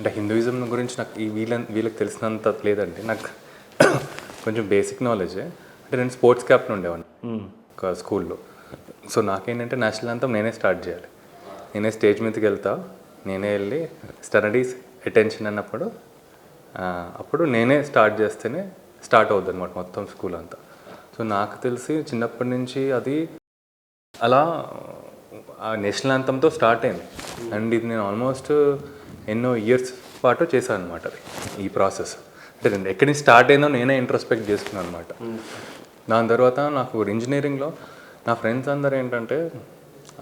అంటే హిందూయిజం గురించి నాకు వీళ్ళకి తెలిసినంత లేదండి. నాకు కొంచెం బేసిక్ నాలెడ్జే. అంటే నేను స్పోర్ట్స్ క్యాప్టెన్ ఉండేవాడిని ఒక స్కూల్లో. సో నాకేంటంటే నేషనల్ యాంథమ్ నేనే స్టార్ట్ చేయాలి, నేనే స్టేజ్ మీదకి వెళ్తా, నేనే వెళ్ళి స్టడీస్ అటెన్షన్ అన్నప్పుడు అప్పుడు నేనే స్టార్ట్ చేస్తేనే స్టార్ట్ అవుద్ది అనమాట మొత్తం స్కూల్ అంతా. సో నాకు తెలిసి చిన్నప్పటి నుంచి అది అలా ఆ నేషనల్ యాంథమ్తో స్టార్ట్ అయింది. అండ్ ఇది నేను ఆల్మోస్ట్ ఎన్నో ఇయర్స్ పాటు చేశాను అనమాట అది, ఈ ప్రాసెస్. అంటే నేను ఎక్కడి నుంచి స్టార్ట్ అయిందో నేనే ఇంట్రోస్పెక్ట్ చేసుకున్నాను అనమాట. దాని తర్వాత నాకు ఇంజనీరింగ్లో నా ఫ్రెండ్స్ అందరూ ఏంటంటే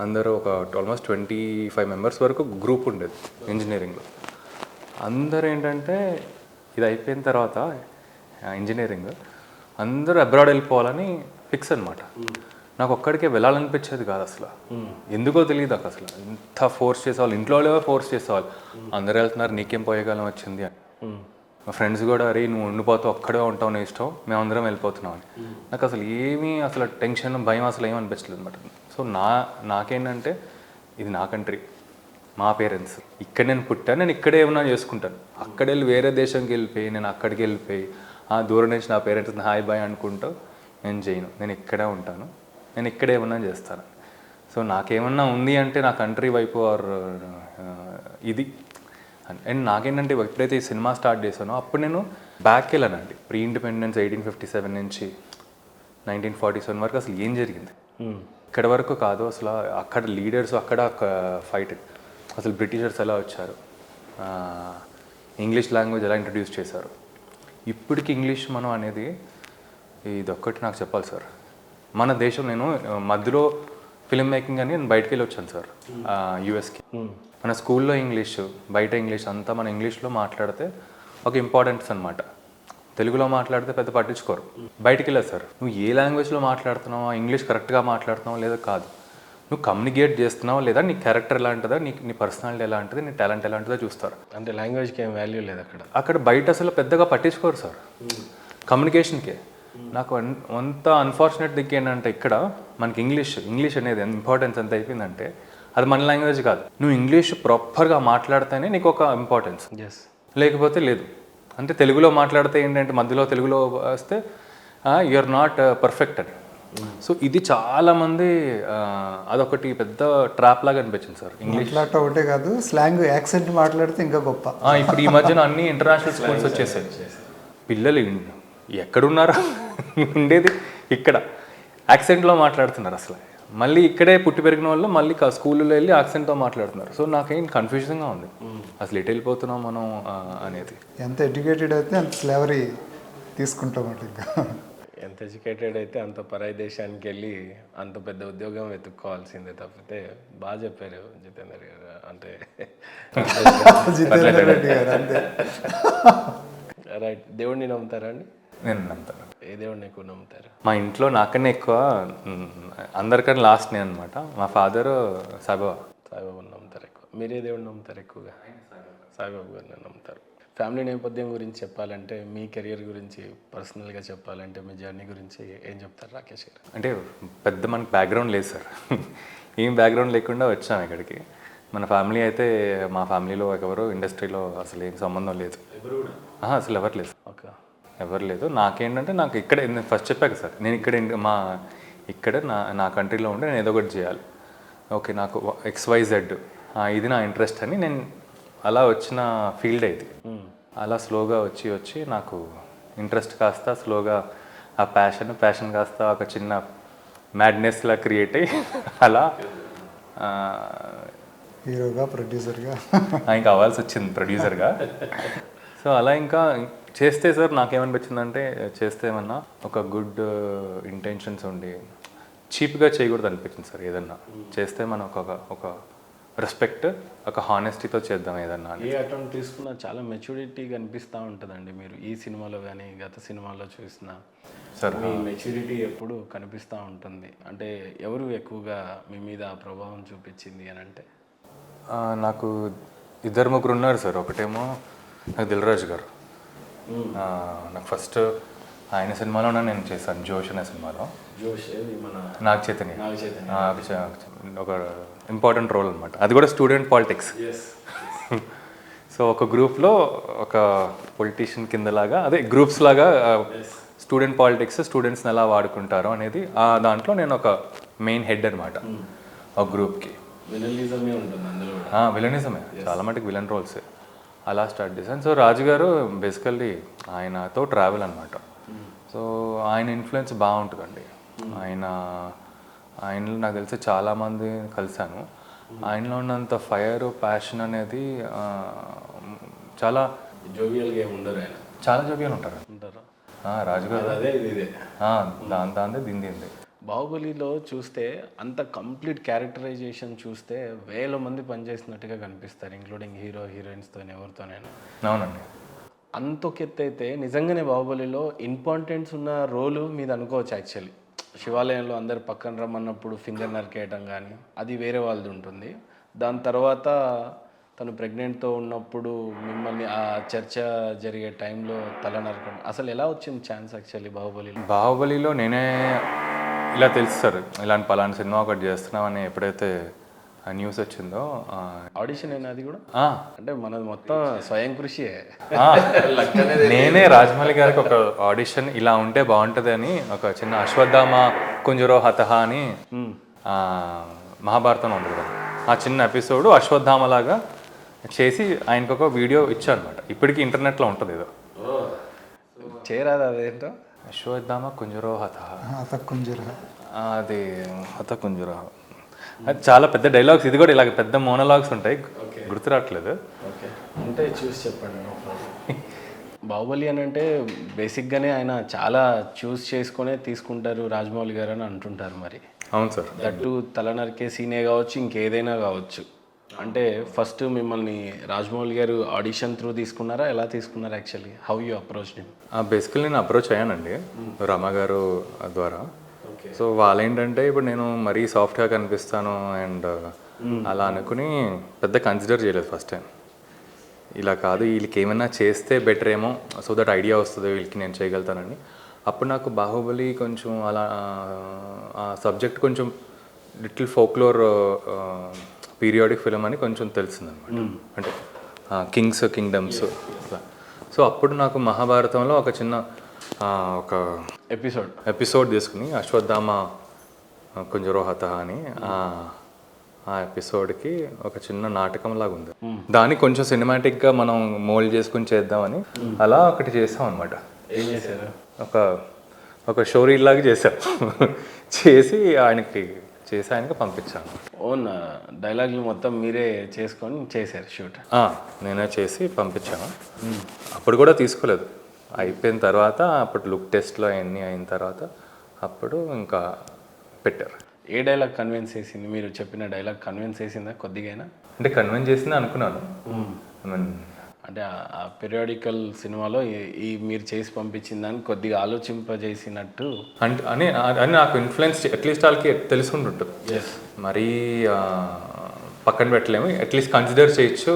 అందరూ ఒక ఆల్మోస్ట్ 25 మెంబర్స్ వరకు గ్రూప్ ఉండేది ఇంజనీరింగ్లో. అందరూ ఏంటంటే ఇది అయిపోయిన తర్వాత ఇంజనీరింగ్ అందరూ అబ్రాడ్ వెళ్ళిపోవాలని ఫిక్స్ అనమాట. నాకు ఒక్కడికే వెళ్ళాలనిపించేది కాదు అసలు, ఎందుకో తెలియదు నాకు అసలు. ఇంత ఫోర్స్ చేసేవాళ్ళు, ఇంట్లో ఫోర్స్ చేసేవాళ్ళు, అందరూ వెళ్తున్నారు నీకేం పోయేకాలం వచ్చింది అని. మా ఫ్రెండ్స్ కూడా అరే నువ్వు ఉండిపోతావు ఒక్కడే ఉంటావు నీ ఇష్టం, మేమందరం వెళ్ళిపోతున్నాం అని. నాకు అసలు ఏమీ అసలు టెన్షన్ భయం అసలు ఏమీ అనిపించలేదు అనమాట. సో నాకేంటంటే ఇది నా కంట్రీ, మా పేరెంట్స్, ఇక్కడ నేను పుట్టాను, నేను ఇక్కడే ఏమన్నా చేసుకుంటాను. అక్కడ వెళ్ళి వేరే దేశంకి వెళ్ళిపోయి నేను అక్కడికి వెళ్ళిపోయి దూరం నుంచి నా పేరెంట్స్ని హాయ్ బాయ్ అనుకుంటూ నేను చేయను. నేను ఇక్కడే ఉంటాను, నేను ఇక్కడే ఏమన్నా చేస్తాను. సో నాకేమన్నా ఉంది అంటే నా కంట్రీ వైపు ఆర్ ఇది. అండ్ నాకేంటంటే ఎప్పుడైతే ఈ సినిమా స్టార్ట్ చేశానో అప్పుడు నేను బ్యాక్ వెళ్ళానండి. ప్రీ ఇండిపెండెన్స్ 1857 నుంచి 1947 వరకు అసలు ఏం జరిగింది ఇక్కడ వరకు కాదు అసలు. అక్కడ లీడర్స్, అక్కడ ఫైట్, అసలు బ్రిటిషర్స్ ఎలా వచ్చారు, ఇంగ్లీష్ లాంగ్వేజ్ ఎలా ఇంట్రడ్యూస్ చేశారు. ఇప్పటికి ఇంగ్లీష్ మనం అనేది ఇదొక్కటి నాకు చెప్పాలి సార్. మన దేశం, నేను మధ్యలో ఫిల్మ్ మేకింగ్ అని నేను బయటకు వెళ్ళి వచ్చాను సార్ యూఎస్కి. మన స్కూల్లో ఇంగ్లీష్, బయట ఇంగ్లీష్ అంతా మన ఇంగ్లీష్లో మాట్లాడితే ఒక ఇంపార్టెన్స్ అనమాట. తెలుగులో మాట్లాడితే పెద్ద పట్టించుకోరు. బయటికి వెళ్ళదు సార్, నువ్వు ఏ లాంగ్వేజ్లో మాట్లాడుతున్నావా, ఇంగ్లీష్ కరెక్ట్గా మాట్లాడుతున్నావా లేదా కాదు, నువ్వు కమ్యూనికేట్ చేస్తున్నావా లేదా, నీ క్యారెక్టర్ ఎలా ఉంటుందా, నీ పర్సనాలిటీ ఎలా ఉంటుంది, నీ టాలెంట్ ఎలా ఉంటుందో చూస్తారు. అంటే లాంగ్వేజ్కి ఏం వాల్యూ లేదు అక్కడ బయట అసలు పెద్దగా పట్టించుకోరు సార్, కమ్యూనికేషన్కే. నాకు అంత అన్ఫార్చునేట్ థింగ్ ఏంటంటే ఇక్కడ మనకి ఇంగ్లీష్ అనేది ఇంపార్టెన్స్ ఎంత అయిపోయిందంటే అది మన లాంగ్వేజ్ కాదు. నువ్వు ఇంగ్లీష్ ప్రాపర్గా మాట్లాడితేనే నీకు ఒక ఇంపార్టెన్స్, లేకపోతే లేదు. అంటే తెలుగులో మాట్లాడితే ఏంటంటే మధ్యలో తెలుగులో వస్తే యు ఆర్ నాట్ పర్ఫెక్ట్ అని. సో ఇది చాలామంది అదొకటి పెద్ద ట్రాప్ లాగా అనిపించింది సార్. ఇంగ్లీష్ ఒకటే కాదు, స్లాంగ్ యాక్సెంట్ మాట్లాడితే ఇంకా గొప్ప. ఇప్పుడు ఈ మధ్యన అన్ని ఇంటర్నేషనల్ స్కూల్స్ వచ్చేసాయి. పిల్లలు ఎక్కడున్నారా, ఉండేది ఇక్కడ, యాక్సెంట్లో మాట్లాడుతున్నారు అసలు. మళ్ళీ ఇక్కడే పుట్టి పెరిగిన వాళ్ళు మళ్ళీ స్కూల్లో వెళ్ళి యాక్సెంట్తో మాట్లాడుతున్నారు. సో నాకేం కన్ఫ్యూజన్గా ఉంది అసలు ఎటు వెళ్ళిపోతున్నాం మనం అనేది. ఎంత ఎడ్యుకేటెడ్ అయితే అంత స్లేవరీ తీసుకుంటాం. ఇంకా ఎంత ఎడ్యుకేటెడ్ అయితే అంత పరాయి దేశానికి వెళ్ళి అంత పెద్ద ఉద్యోగం వెతుక్కోవాల్సిందే తప్పితే. బాగా చెప్పారు జితేందర్ గారు. అంటే జితేందర్ రెడ్డి గారు అంతే. రైట్. దేవుడిని నమ్ముతారా అండి? నేను నమ్ముతాను. ఏ దేవుడిని ఎక్కువ నమ్ముతారు? మా ఇంట్లో నాకన్నా ఎక్కువ అందరికన్నా లాస్ట్ నేను అనమాట. మా ఫాదరు సాయిబాబా నమ్ముతారు ఎక్కువ. మీరే దేవుడిని నమ్ముతారు ఎక్కువగా? సాయిబాబా గారిని నమ్ముతారు. ఫ్యామిలీ నేపథ్యం గురించి చెప్పాలంటే, మీ కెరియర్ గురించి పర్సనల్గా చెప్పాలంటే, మీ జర్నీ గురించి ఏం చెప్తారు రాకేష్ గారు? అంటే పెద్ద మనకి బ్యాక్గ్రౌండ్ లేదు సార్. ఏం బ్యాక్గ్రౌండ్ లేకుండా వచ్చాము ఇక్కడికి. మన ఫ్యామిలీ అయితే, మా ఫ్యామిలీలో ఎవరు ఇండస్ట్రీలో అసలు ఏం సంబంధం లేదు, అసలు ఎవరు లేదు, ఎవరు లేదు. నాకేంటంటే నాకు ఇక్కడే ఫస్ట్ చెప్పాక సార్, నేను ఇక్కడ నా కంట్రీలో ఉండి నేను ఏదో ఒకటి చేయాలి. ఓకే, నాకు XYZ ఇది నా ఇంట్రెస్ట్ అని నేను అలా వచ్చిన ఫీల్డ్ ఇది. అలా స్లోగా వచ్చి నాకు ఇంట్రెస్ట్ కాస్త స్లోగా ఆ ప్యాషన్ కాస్త ఒక చిన్న మ్యాడ్నెస్లా క్రియేట్ అయ్యి అలా హీరోగా, ప్రొడ్యూసర్గా ఇంకా అవ్వాల్సి వచ్చింది, ప్రొడ్యూసర్గా. సో అలా ఇంకా చేస్తే సార్ నాకేమనిపించిందంటే, చేస్తే ఏమన్నా ఒక గుడ్ ఇంటెన్షన్స్ ఉండి చీప్గా చేయకూడదు అనిపించింది సార్. ఏదన్నా చేస్తే మనం ఒక రెస్పెక్ట్, ఒక హానెస్టీతో చేద్దాం ఏదన్నా. ఏ అటెంప్ట్ తీసుకున్నా చాలా మెచ్యూరిటీగా అనిపిస్తూ ఉంటుందండి. మీరు ఈ సినిమాలో కానీ గత సినిమాలో చూసినా సార్ మీ మెచ్యూరిటీ ఎప్పుడు కనిపిస్తూ ఉంటుంది. అంటే ఎవరు ఎక్కువగా మీ మీద ప్రభావం చూపించింది అని అంటే? నాకు 2-3 ఉన్నారు సార్. ఒకటేమో నాకు దిల్రాజు గారు. నాకు ఫస్ట్ ఆయన సినిమాలోనే నేను చేశాను, జోష్ అనే సినిమాలో. నాగ చైతన్య ఒక ఇంపార్టెంట్ రోల్ అనమాట. అది కూడా స్టూడెంట్ పాలిటిక్స్. సో సో ఒక గ్రూప్లో ఒక పొలిటీషియన్ కిందలాగా అదే గ్రూప్స్ లాగా స్టూడెంట్ పాలిటిక్స్ స్టూడెంట్స్ని ఎలా వాడుకుంటారో అనేది ఆ దాంట్లో నేను ఒక మెయిన్ హెడ్ అనమాట ఒక గ్రూప్కి. విలనిజమే ఉంటుంది అందులో కూడా. విలనిజమే, చాలా మటుకు విలన్ రోల్సే అలా స్టార్ట్ చేశాను. సో రాజు గారు బేసికల్లీ ఆయనతో ట్రావెల్ అనమాట. సో ఆయన ఇన్ఫ్లుయెన్స్ బాగుంటుందండి. ఆయనలో నాకు తెలిసి చాలామంది కలిశాను. ఆయనలో ఉన్నంత ఫైర్ ప్యాషన్ అనేది చాలా జోవియల్గా ఉండరు ఆయన, చాలా జోవియల్ ఉంటారు రాజు గారు. అదే ఇదే దాందే దింది. బాహుబలిలో చూస్తే అంత కంప్లీట్ క్యారెక్టరైజేషన్ చూస్తే వేల మంది పనిచేసినట్టుగా కనిపిస్తారు, ఇంక్లూడింగ్ హీరో హీరోయిన్స్తో ఎవరితోనైనా. అవునండి. అంత ఒక ఎత్తు అయితే నిజంగానే బాహుబలిలో ఇంపార్టెన్స్ ఉన్న రోలు మీద అనుకోవచ్చు. యాక్చువల్లీ శివాలయంలో అందరు పక్కన రమ్మన్నప్పుడు ఫింగర్ నరికేయటం కానీ అది వేరే వాళ్ళది ఉంటుంది. దాని తర్వాత తను ప్రెగ్నెంట్తో ఉన్నప్పుడు మిమ్మల్ని ఆ చర్చ జరిగే టైంలో తల నరకడం అసలు ఎలా వచ్చింది ఛాన్స్ యాక్చువల్లీ బాహుబలిలో నేనే ఇలా తెలుసు సార్, ఇలాంటి పలానా సినిమా ఒకటి చేస్తున్నామని ఎప్పుడైతే న్యూస్ వచ్చిందో ఆడిషన్ అయినా అది కూడా అంటే మనది మొత్తం స్వయం కృషియే. నేనే రాజమౌళి గారికి ఒక ఆడిషన్ ఇలా ఉంటే బాగుంటుంది అని ఒక చిన్న అశ్వత్థామ కుంజరో హతహ అని మహాభారతం ఉంది కదా, ఆ చిన్న ఎపిసోడ్ అశ్వత్థామలాగా చేసి ఆయనకు ఒక వీడియో ఇచ్చాను అనమాట. ఇప్పటికీ ఇంటర్నెట్లో ఉంటుంది ఏదో చేయరాదు అదేంటో అశ్వత్థామ కుంజరో హతహ అది హతకుంజరో. అది చాలా పెద్ద డైలాగ్స్, ఇది కూడా ఇలాగ పెద్ద మోనోలాగ్స్ ఉంటాయి, గుర్తు రావట్లేదు. అంటే చూసి చెప్పండి. బాహుబలి అని అంటే బేసిక్గానే ఆయన చాలా చూస్ చేసుకునే తీసుకుంటారు రాజమౌళి గారు అని అంటుంటారు. మరి అవును సార్, దట్టు తల నరికే సీనే కావచ్చు ఇంకేదైనా కావచ్చు. అంటే ఫస్ట్ మిమ్మల్ని రాజమౌళి గారు ఆడిషన్ త్రూ తీసుకున్నారా, ఎలా తీసుకున్నారు actually, how you approach him? Basically నేను అప్రోచ్ అయ్యానండి రమ గారు ద్వారా. సో వాళ్ళు ఏంటంటే ఇప్పుడు నేను మరీ సాఫ్ట్గా కనిపిస్తాను అండ్ అలా అనుకుని పెద్ద కన్సిడర్ చేయలేదు ఫస్ట్ టైం. ఇలా కాదు, వీళ్ళకి ఏమైనా చేస్తే బెటర్ ఏమో, సో దట్ ఐడియా వస్తుంది వీళ్ళకి నేను చేయగలుగుతానని. అప్పుడు నాకు బాహుబలి కొంచెం అలా ఆ సబ్జెక్ట్ కొంచెం లిటిల్ ఫోక్లోర్ పీరియాడిక్ ఫిలిం అని కొంచెం తెలిసిందనమాట. అంటే కింగ్స్ కింగ్డమ్స్ అట్లా. సో అప్పుడు నాకు మహాభారతంలో ఒక చిన్న ఒక ఎపిసోడ్ తీసుకుని అశ్వత్థామ కుంజరో హతహ అని ఆ ఎపిసోడ్కి ఒక చిన్న నాటకం లాగా ఉంది. దాన్ని కొంచెం సినిమాటిక్గా మనం మోల్డ్ చేసుకుని చేద్దామని అలా ఒకటి చేసాం అనమాట. ఏం చేశారు? ఒక స్టోరీ లాగా చేసాం. చేసి ఆయనకి పంపించాను. ఓన్ డైలాగులు మొత్తం మీరే చేసుకొని చేశారు షూట్? నేనే చేసి పంపించాను. అప్పుడు కూడా తీసుకోలేదు, అయిపోయిన తర్వాత అప్పుడు లుక్ టెస్ట్లో అన్నీ అయిన తర్వాత అప్పుడు ఇంకా పెట్టారు. ఏ డైలాగ్ కన్విన్స్ చేసింది? మీరు చెప్పిన డైలాగ్ కన్విన్స్ చేసిందా కొద్దిగైనా? అంటే కన్విన్స్ చేసింది అనుకున్నాను. అంటే ఆ పీరియాడికల్ సినిమాలో ఈ మీరు చేసి పంపించిన దాన్ని కొద్దిగా ఆలోచింపజేసినట్టు అని నాకు ఇన్ఫ్లుయెన్స్ అట్లీస్ట్ వాళ్ళకి తెలుసుకుంటుంటుంది. మరీ పక్కన పెట్టలేము, అట్లీస్ట్ కన్సిడర్ చేయొచ్చు.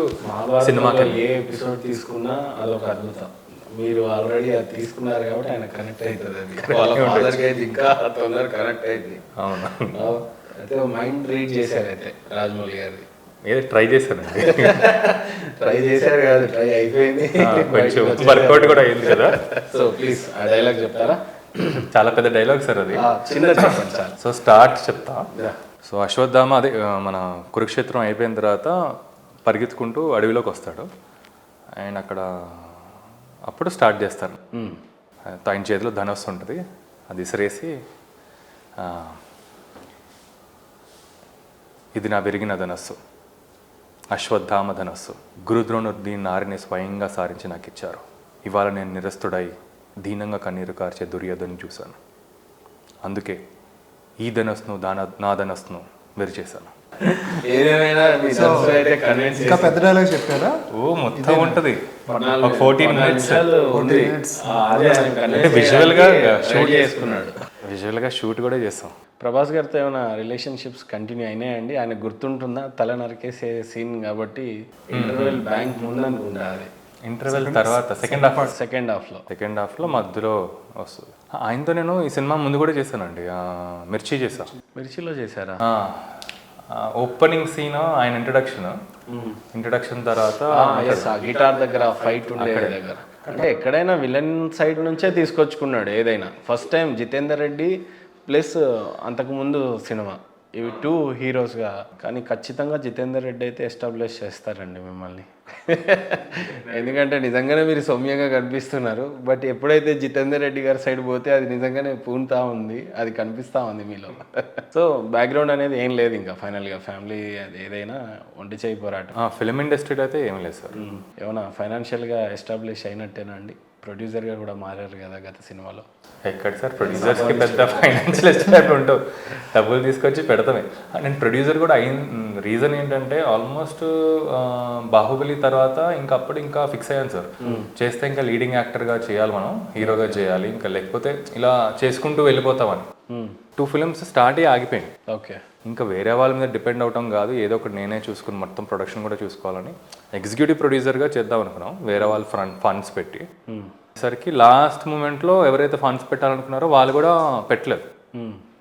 సినిమాకి ఏ ఎపిసోడ్ తీసుకున్నా అదొక అద్భుతం. మీరు ఆల్రెడీ అది తీసుకున్నారు కాబట్టి ఆయన కనెక్ట్ అవుతుంది. అది వాళ్ళ ఫాదర్కి అయితే ఇంకా తొందరగా కనెక్ట్ అయింది. అవును, అయితే మైండ్ రీడ్ చేశారు అయితే రాజమౌళి గారి. ఏదో ట్రై చేశానండి. ట్రై చేశారు కాదు, ట్రై అయిపోయింది, కొంచెం వర్కౌట్ కూడా అయింది కదా. సో ప్లీజ్ ఆ డైలాగ్ చెప్తారా? చాలా పెద్ద డైలాగ్ సార్ అది. చిన్న చెప్పండి సార్. సో స్టార్ట్ చెప్తా. సో అశ్వత్థామ అదే మన కురుక్షేత్రం అయిపోయిన తర్వాత పరిగెత్తుకుంటూ అడవిలోకి వస్తాడు. ఆయన అక్కడ అప్పుడు స్టార్ట్ చేస్తారు. ఆయన చేతిలో ధనస్సు ఉంటుంది, అది ఇసిరేసి ఇది నా విరిగిన ధనస్సు, అశ్వత్థామ ధనస్సు, గురుద్రోణుడు దీన్ని నారిని స్వయంగా సారించి నాకు ఇచ్చారు. ఇవాళ నేను నిరస్తుడై దీనంగా కన్నీరు కార్చే దుర్యోధను చూశాను. అందుకే ఈ ధనస్సును నా ధనస్సును విరిచేశాను. ఇంకా పెద్ద డైలాగ్ చెప్పారా? ఓ మొత్తం ఉంటుంది, 14 minutes. అంటే విజువల్గా షూట్ కూడా చేస్తాం. ప్రభాస్ గారితో ఏమైనా రిలేషన్షిప్స్ కంటిన్యూ అయినాయండి? ఆయన గుర్తుంటుందా? తల నరికేసే సీన్ కాబట్టి ఇంటర్వెల్ బ్యాంక్ ముందు అనుకుంటా, అది ఇంటర్వెల్ తర్వాత సెకండ్ హాఫ్లో మధ్యలో వస్తుంది. ఆయనతో నేను ఈ సినిమా ముందు కూడా చేశానండి, మిర్చిలో చేశారా? ఓపెనింగ్ సీన్ ఆయన ఇంట్రడక్షన్ ఇంట్రడక్షన్ తర్వాత గిటార్ దగ్గర ఫైట్ ఉండే దగ్గర అంటే ఎక్కడైనా విలన్ సైడ్ నుంచే తీసుకొచ్చుకున్నాడు ఏదైనా. First time Jitender Reddy plus అంతకుముందు సినిమా, ఇవి 2 హీరోస్గా. కానీ ఖచ్చితంగా జితేందర్ రెడ్డి అయితే ఎస్టాబ్లిష్ చేస్తారండి మిమ్మల్ని. ఎందుకంటే నిజంగానే మీరు సౌమ్యంగా కనిపిస్తున్నారు. బట్ ఎప్పుడైతే జితేందర్ రెడ్డి గారి సైడ్ పోతే అది నిజంగానే పూనుతా ఉంది, అది కనిపిస్తూ ఉంది మీలో. సో బ్యాక్గ్రౌండ్ అనేది ఏం లేదు ఇంకా ఫైనల్గా ఫ్యామిలీ అది ఏదైనా ఒంటి చేయి పోరాటం. ఫిలిం ఇండస్ట్రీలో అయితే ఏం లేదు సార్. ఏమన్నా ఫైనాన్షియల్గా ఎస్టాబ్లిష్ అయినట్టేనా అండి? ప్రొడ్యూసర్గా కూడా మారారు కదా గత సినిమాలో. ఎక్కడ సార్ ప్రొడ్యూసర్స్కి పెద్ద ఫైనాన్షియల్ ఎస్టాబ్లిష్ ఉండవు, డబ్బులు తీసుకొచ్చి పెడతామే. నేను ప్రొడ్యూసర్ కూడా అయిన రీజన్ ఏంటంటే ఆల్మోస్ట్ బాహుబలి తర్వాత అప్పుడు ఇంకా ఫిక్స్ అయ్యాను సార్, చేస్తే ఇంకా లీడింగ్ యాక్టర్గా చేయాలి, మనం హీరోగా చేయాలి, ఇంకా లేకపోతే ఇలా చేసుకుంటూ వెళ్ళిపోతామని. 2 ఫిల్మ్స్ స్టార్ట్ అయ్యి ఆగిపోయింది. ఓకే. ఇంకా వేరే వాళ్ళ మీద డిపెండ్ అవటం కాదు, ఏదో ఒకటి నేనే చూసుకుని మొత్తం ప్రొడక్షన్ కూడా చూసుకోవాలని ఎగ్జిక్యూటివ్ ప్రొడ్యూసర్గా చేద్దాం అనుకున్నాం, వేరే వాళ్ళు ఫండ్స్ పెట్టి. సరికి లాస్ట్ మూమెంట్లో ఎవరైతే ఫండ్స్ పెట్టాలనుకున్నారో వాళ్ళు కూడా పెట్టలేదు,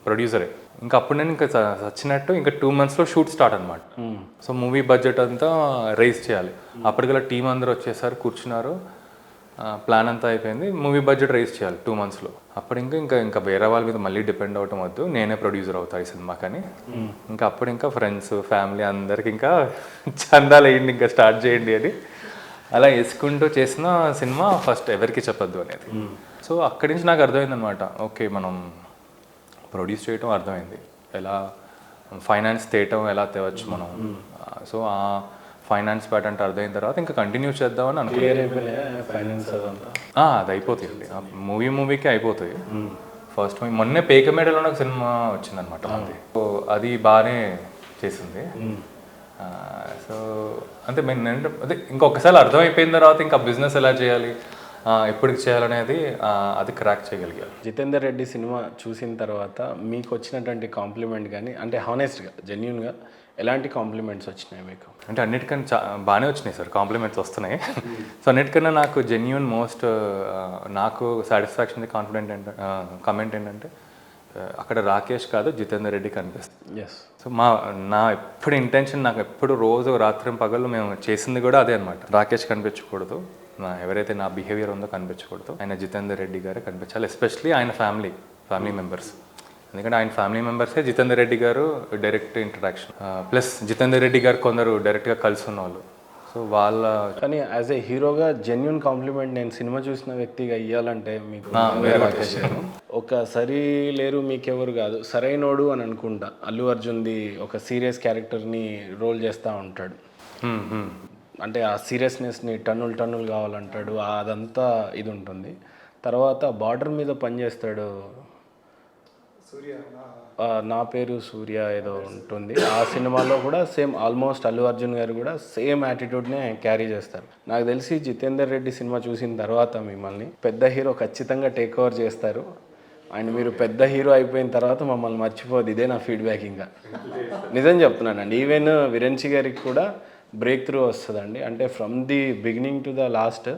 ప్రొడ్యూసరే. ఇంకా అప్పుడు నేను ఇంకా వచ్చినట్టు ఇంకా 2 monthsలో షూట్ స్టార్ట్ అనమాట. సో మూవీ బడ్జెట్ అంతా రైజ్ చేయాలి. అప్పటికల్లా టీం అందరూ వచ్చేసారు, కూర్చున్నారు, ప్లాన్ అంతా అయిపోయింది, మూవీ బడ్జెట్ రైజ్ చేయాలి 2 monthsలో. అప్పుడు ఇంకా వేరే వాళ్ళ మీద మళ్ళీ డిపెండ్ అవటం వద్దు, నేనే ప్రొడ్యూసర్ అవుతా ఈ సినిమాకని. అప్పుడు ఇంకా ఫ్రెండ్స్ ఫ్యామిలీ అందరికి ఇంకా చందాలు వేయండి, ఇంకా స్టార్ట్ చేయండి అని అలా వేసుకుంటూ చేసిన సినిమా ఫస్ట్ ఎవరికి చెప్పొద్దు అనేది. సో అక్కడి నుంచి నాకు అర్థమైంది అనమాట, ఓకే మనం ప్రొడ్యూస్ చేయటం అర్థమైంది, ఎలా ఫైనాన్స్ ఎలా తేవచ్చు మనం. సో ఆ ఫైనాన్స్ ప్యాటర్న్ అర్థమైన తర్వాత ఇంకా కంటిన్యూ చేద్దామని అనుకున్నాను. అది అయిపోతుంది, మూవీకి అయిపోతుంది. ఫస్ట్ మూవీ మొన్నే పేకమేడలో ఒక సినిమా వచ్చిందనమాట మనది, సో అది బాగానే చేసింది. సో అంతే నేను అదే ఇంకొకసారి అర్థమైపోయిన తర్వాత ఇంకా బిజినెస్ ఎలా చేయాలి, ఎప్పటికి చేయాలనేది అది క్రాక్ చేయగలిగారు. జితేందర్ రెడ్డి సినిమా చూసిన తర్వాత మీకు వచ్చినటువంటి కాంప్లిమెంట్ కానీ, అంటే హానెస్ట్గా జెన్యున్గా ఎలాంటి కాంప్లిమెంట్స్ వచ్చినాయి మీకు? అంటే అన్నిటికన్నా బాగానే వచ్చినాయి సార్, కాంప్లిమెంట్స్ వస్తున్నాయి. సో అన్నిటికన్నా నాకు జెన్యున్ మోస్ట్ నాకు సాటిస్ఫాక్షన్ కాన్ఫిడెంట్ కమెంట్ ఏంటంటే అక్కడ రాకేష్ కాదు జితేందర్ రెడ్డి కనిపిస్తుంది. ఎస్. సో నా ఎప్పుడు ఇంటెన్షన్, నాకు ఎప్పుడు రోజు రాత్రి పగళ్ళు మేము చేసింది కూడా అదే అనమాట, రాకేష్ కనిపించకూడదు, ఎవరైతే నా బిహేవియర్ ఉందో కనిపించకూడదు, ఆయన జితేందర్ రెడ్డి గారే కనిపించాలి, ఎస్పెషలీ ఆయన ఫ్యామిలీ మెంబర్స్. ఎందుకంటే ఆయన family మెంబర్సే Jitender Reddy garu direct interaction, plus Jitender Reddy garu కొందరు డైరెక్ట్గా కలిసి ఉన్న వాళ్ళు. సో వాళ్ళ కానీ యాజ్ ఏ హీరోగా జెన్యున్ కాంప్లిమెంట్ నేను సినిమా చూసిన వ్యక్తిగా ఇవ్వాలంటే మీకు ఒక సరి లేరు మీకెవరు కాదు సరైనోడు అని అనుకుంటా. అల్లు అర్జున్ది ఒక సీరియస్ క్యారెక్టర్ని రోల్ చేస్తూ ఉంటాడు, అంటే ఆ సీరియస్నెస్ని టన్నులు కావాలంటాడు, అదంతా ఇది ఉంటుంది. తర్వాత బార్డర్ మీద పనిచేస్తాడు, నా పేరు సూర్య ఏదో ఉంటుంది, ఆ సినిమాలో కూడా సేమ్ ఆల్మోస్ట్ అల్లు అర్జున్ గారు కూడా సేమ్ యాటిట్యూడ్నే క్యారీ చేస్తారు. నాకు తెలిసి జితేందర్ రెడ్డి సినిమా చూసిన తర్వాత మిమ్మల్ని పెద్ద హీరో ఖచ్చితంగా టేక్ ఓవర్ చేస్తారు, అండ్ మీరు పెద్ద హీరో అయిపోయిన తర్వాత మమ్మల్ని మర్చిపోదు. ఇదే నా ఫీడ్బ్యాక్. ఇంకా నిజం చెప్తున్నానండి, ఈవెన్ విరెన్చి గారికి కూడా బ్రేక్ త్రూ వస్తుందండి. అంటే from the beginning to the last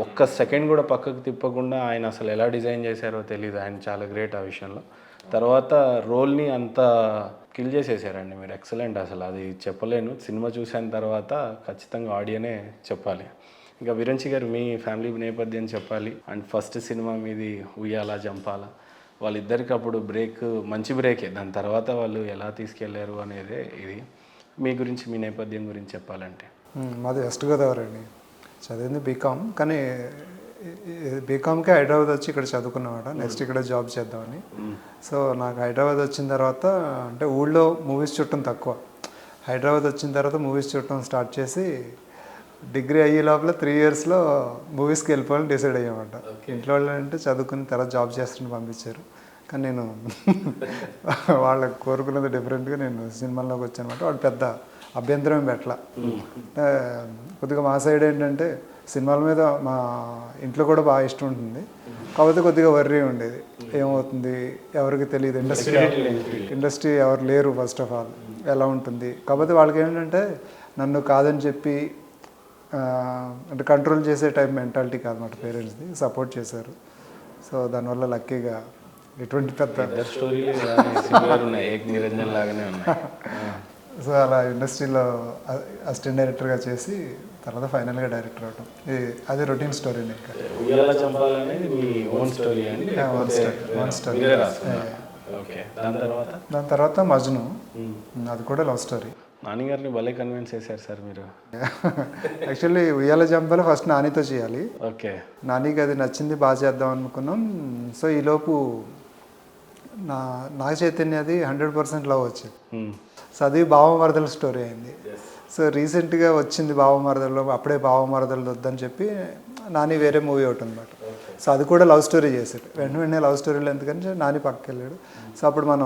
ఒక్క సెకండ్ కూడా పక్కకు తిప్పకుండా ఆయన అసలు ఎలా డిజైన్ చేశారో తెలియదు, ఆయన చాలా గ్రేట్ ఆ విషయంలో. తర్వాత రోల్ని అంత కిల్ చేసేసారండి మీరు, ఎక్సలెంట్. అసలు అది చెప్పలేను, సినిమా చూసిన తర్వాత ఖచ్చితంగా ఆడియోనే చెప్పాలి. ఇంకా విరెన్చి గారు మీ ఫ్యామిలీ నేపథ్యం చెప్పాలి, అండ్ ఫస్ట్ సినిమా మీది ఉయ్యాలా జంపాలా, వాళ్ళిద్దరికి అప్పుడు మంచి బ్రేకే, దాని తర్వాత వాళ్ళు ఎలా తీసుకెళ్లారు అనేదే ఇది. మీ గురించి మీ నేపథ్యం గురించి చెప్పాలంటే? మాది వెస్ట్ గోదావరి అండి, చదివింది బీకామ్, కానీ బీకామ్కి హైదరాబాద్ వచ్చి ఇక్కడ చదువుకున్నమాట, నెక్స్ట్ ఇక్కడ జాబ్ చేద్దామని. సో నాకు హైదరాబాద్ వచ్చిన తర్వాత అంటే ఊళ్ళో మూవీస్ చూడటం తక్కువ, హైదరాబాద్ వచ్చిన తర్వాత మూవీస్ చూడటం స్టార్ట్ చేసి డిగ్రీ అయ్యే లోపల 3 yearsలో మూవీస్కి వెళ్ళిపోవాలని డిసైడ్ అయ్యామంట. ఇంట్లో వాళ్ళు అంటే చదువుకుని తర్వాత జాబ్ చేస్తున్న పంపించారు, కానీ నేను వాళ్ళకి కోరుకున్నది డిఫరెంట్గా నేను సినిమాల్లోకి వచ్చానమాట. వాళ్ళు పెద్ద అభ్యంతరం పెట్టలా. కొద్దిగా మా సైడ్ ఏంటంటే సినిమాల మీద మా ఇంట్లో కూడా బాగా ఇష్టం ఉంటుంది, కాకపోతే కొద్దిగా వర్రీ ఉండేది, ఏమవుతుంది ఎవరికి తెలియదు, ఇండస్ట్రీ ఎవరు లేరు ఫస్ట్ ఆఫ్ ఆల్, ఎలా ఉంటుంది. కాకపోతే వాళ్ళకి ఏంటంటే నన్ను కాదని చెప్పి అంటే కంట్రోల్ చేసే టైప్ మెంటాలిటీ కాదన్నమాట పేరెంట్స్ది, సపోర్ట్ చేశారు. సో దానివల్ల లక్కీగా ఎటువంటి పెద్ద స్టోరీలు ఉన్నాయి, నిరంజన్ లాగానే ఉన్నాయి. సో అలా ఇండస్ట్రీలో అసిస్టెంట్ డైరెక్టర్గా చేసి తర్వాత ఫైనల్గా డైరెక్టర్ అవటం అది రొటీన్ స్టోరీ ఇంకా ఉయ్యాల చంపాలి అనేది మీ ఓన్ స్టోరీ అండి వన్ స్టోరీ. మీరే రాసుకున్నారా? ఓకే. దాని తర్వాత మజ్ను, అది కూడా లవ్ స్టోరీ. నాన్నగారిని భలే కన్విన్స్ చేశారు సార్ మీరు. యాక్చువల్లీ ఉయ్యాల జంపాలో ఫస్ట్ నానితో చేయాలి. ఓకే. నానికి అది నచ్చింది, బాగా చేద్దాం అనుకున్నాం. సో ఈలోపు నాగ చైతన్యది 100% లవ్ వచ్చింది. సో అది బావమరదల స్టోరీ అయింది. సో రీసెంట్గా వచ్చింది బావమరదల్లో, అప్పుడే బావమరదలు వద్దని చెప్పి నాని వేరే మూవీ ఒకటి అనమాట. సో అది కూడా లవ్ స్టోరీ చేశాడు. వెంటనే లవ్ స్టోరీలో ఎందుకంటే నాని పక్కకి వెళ్ళాడు. సో అప్పుడు మన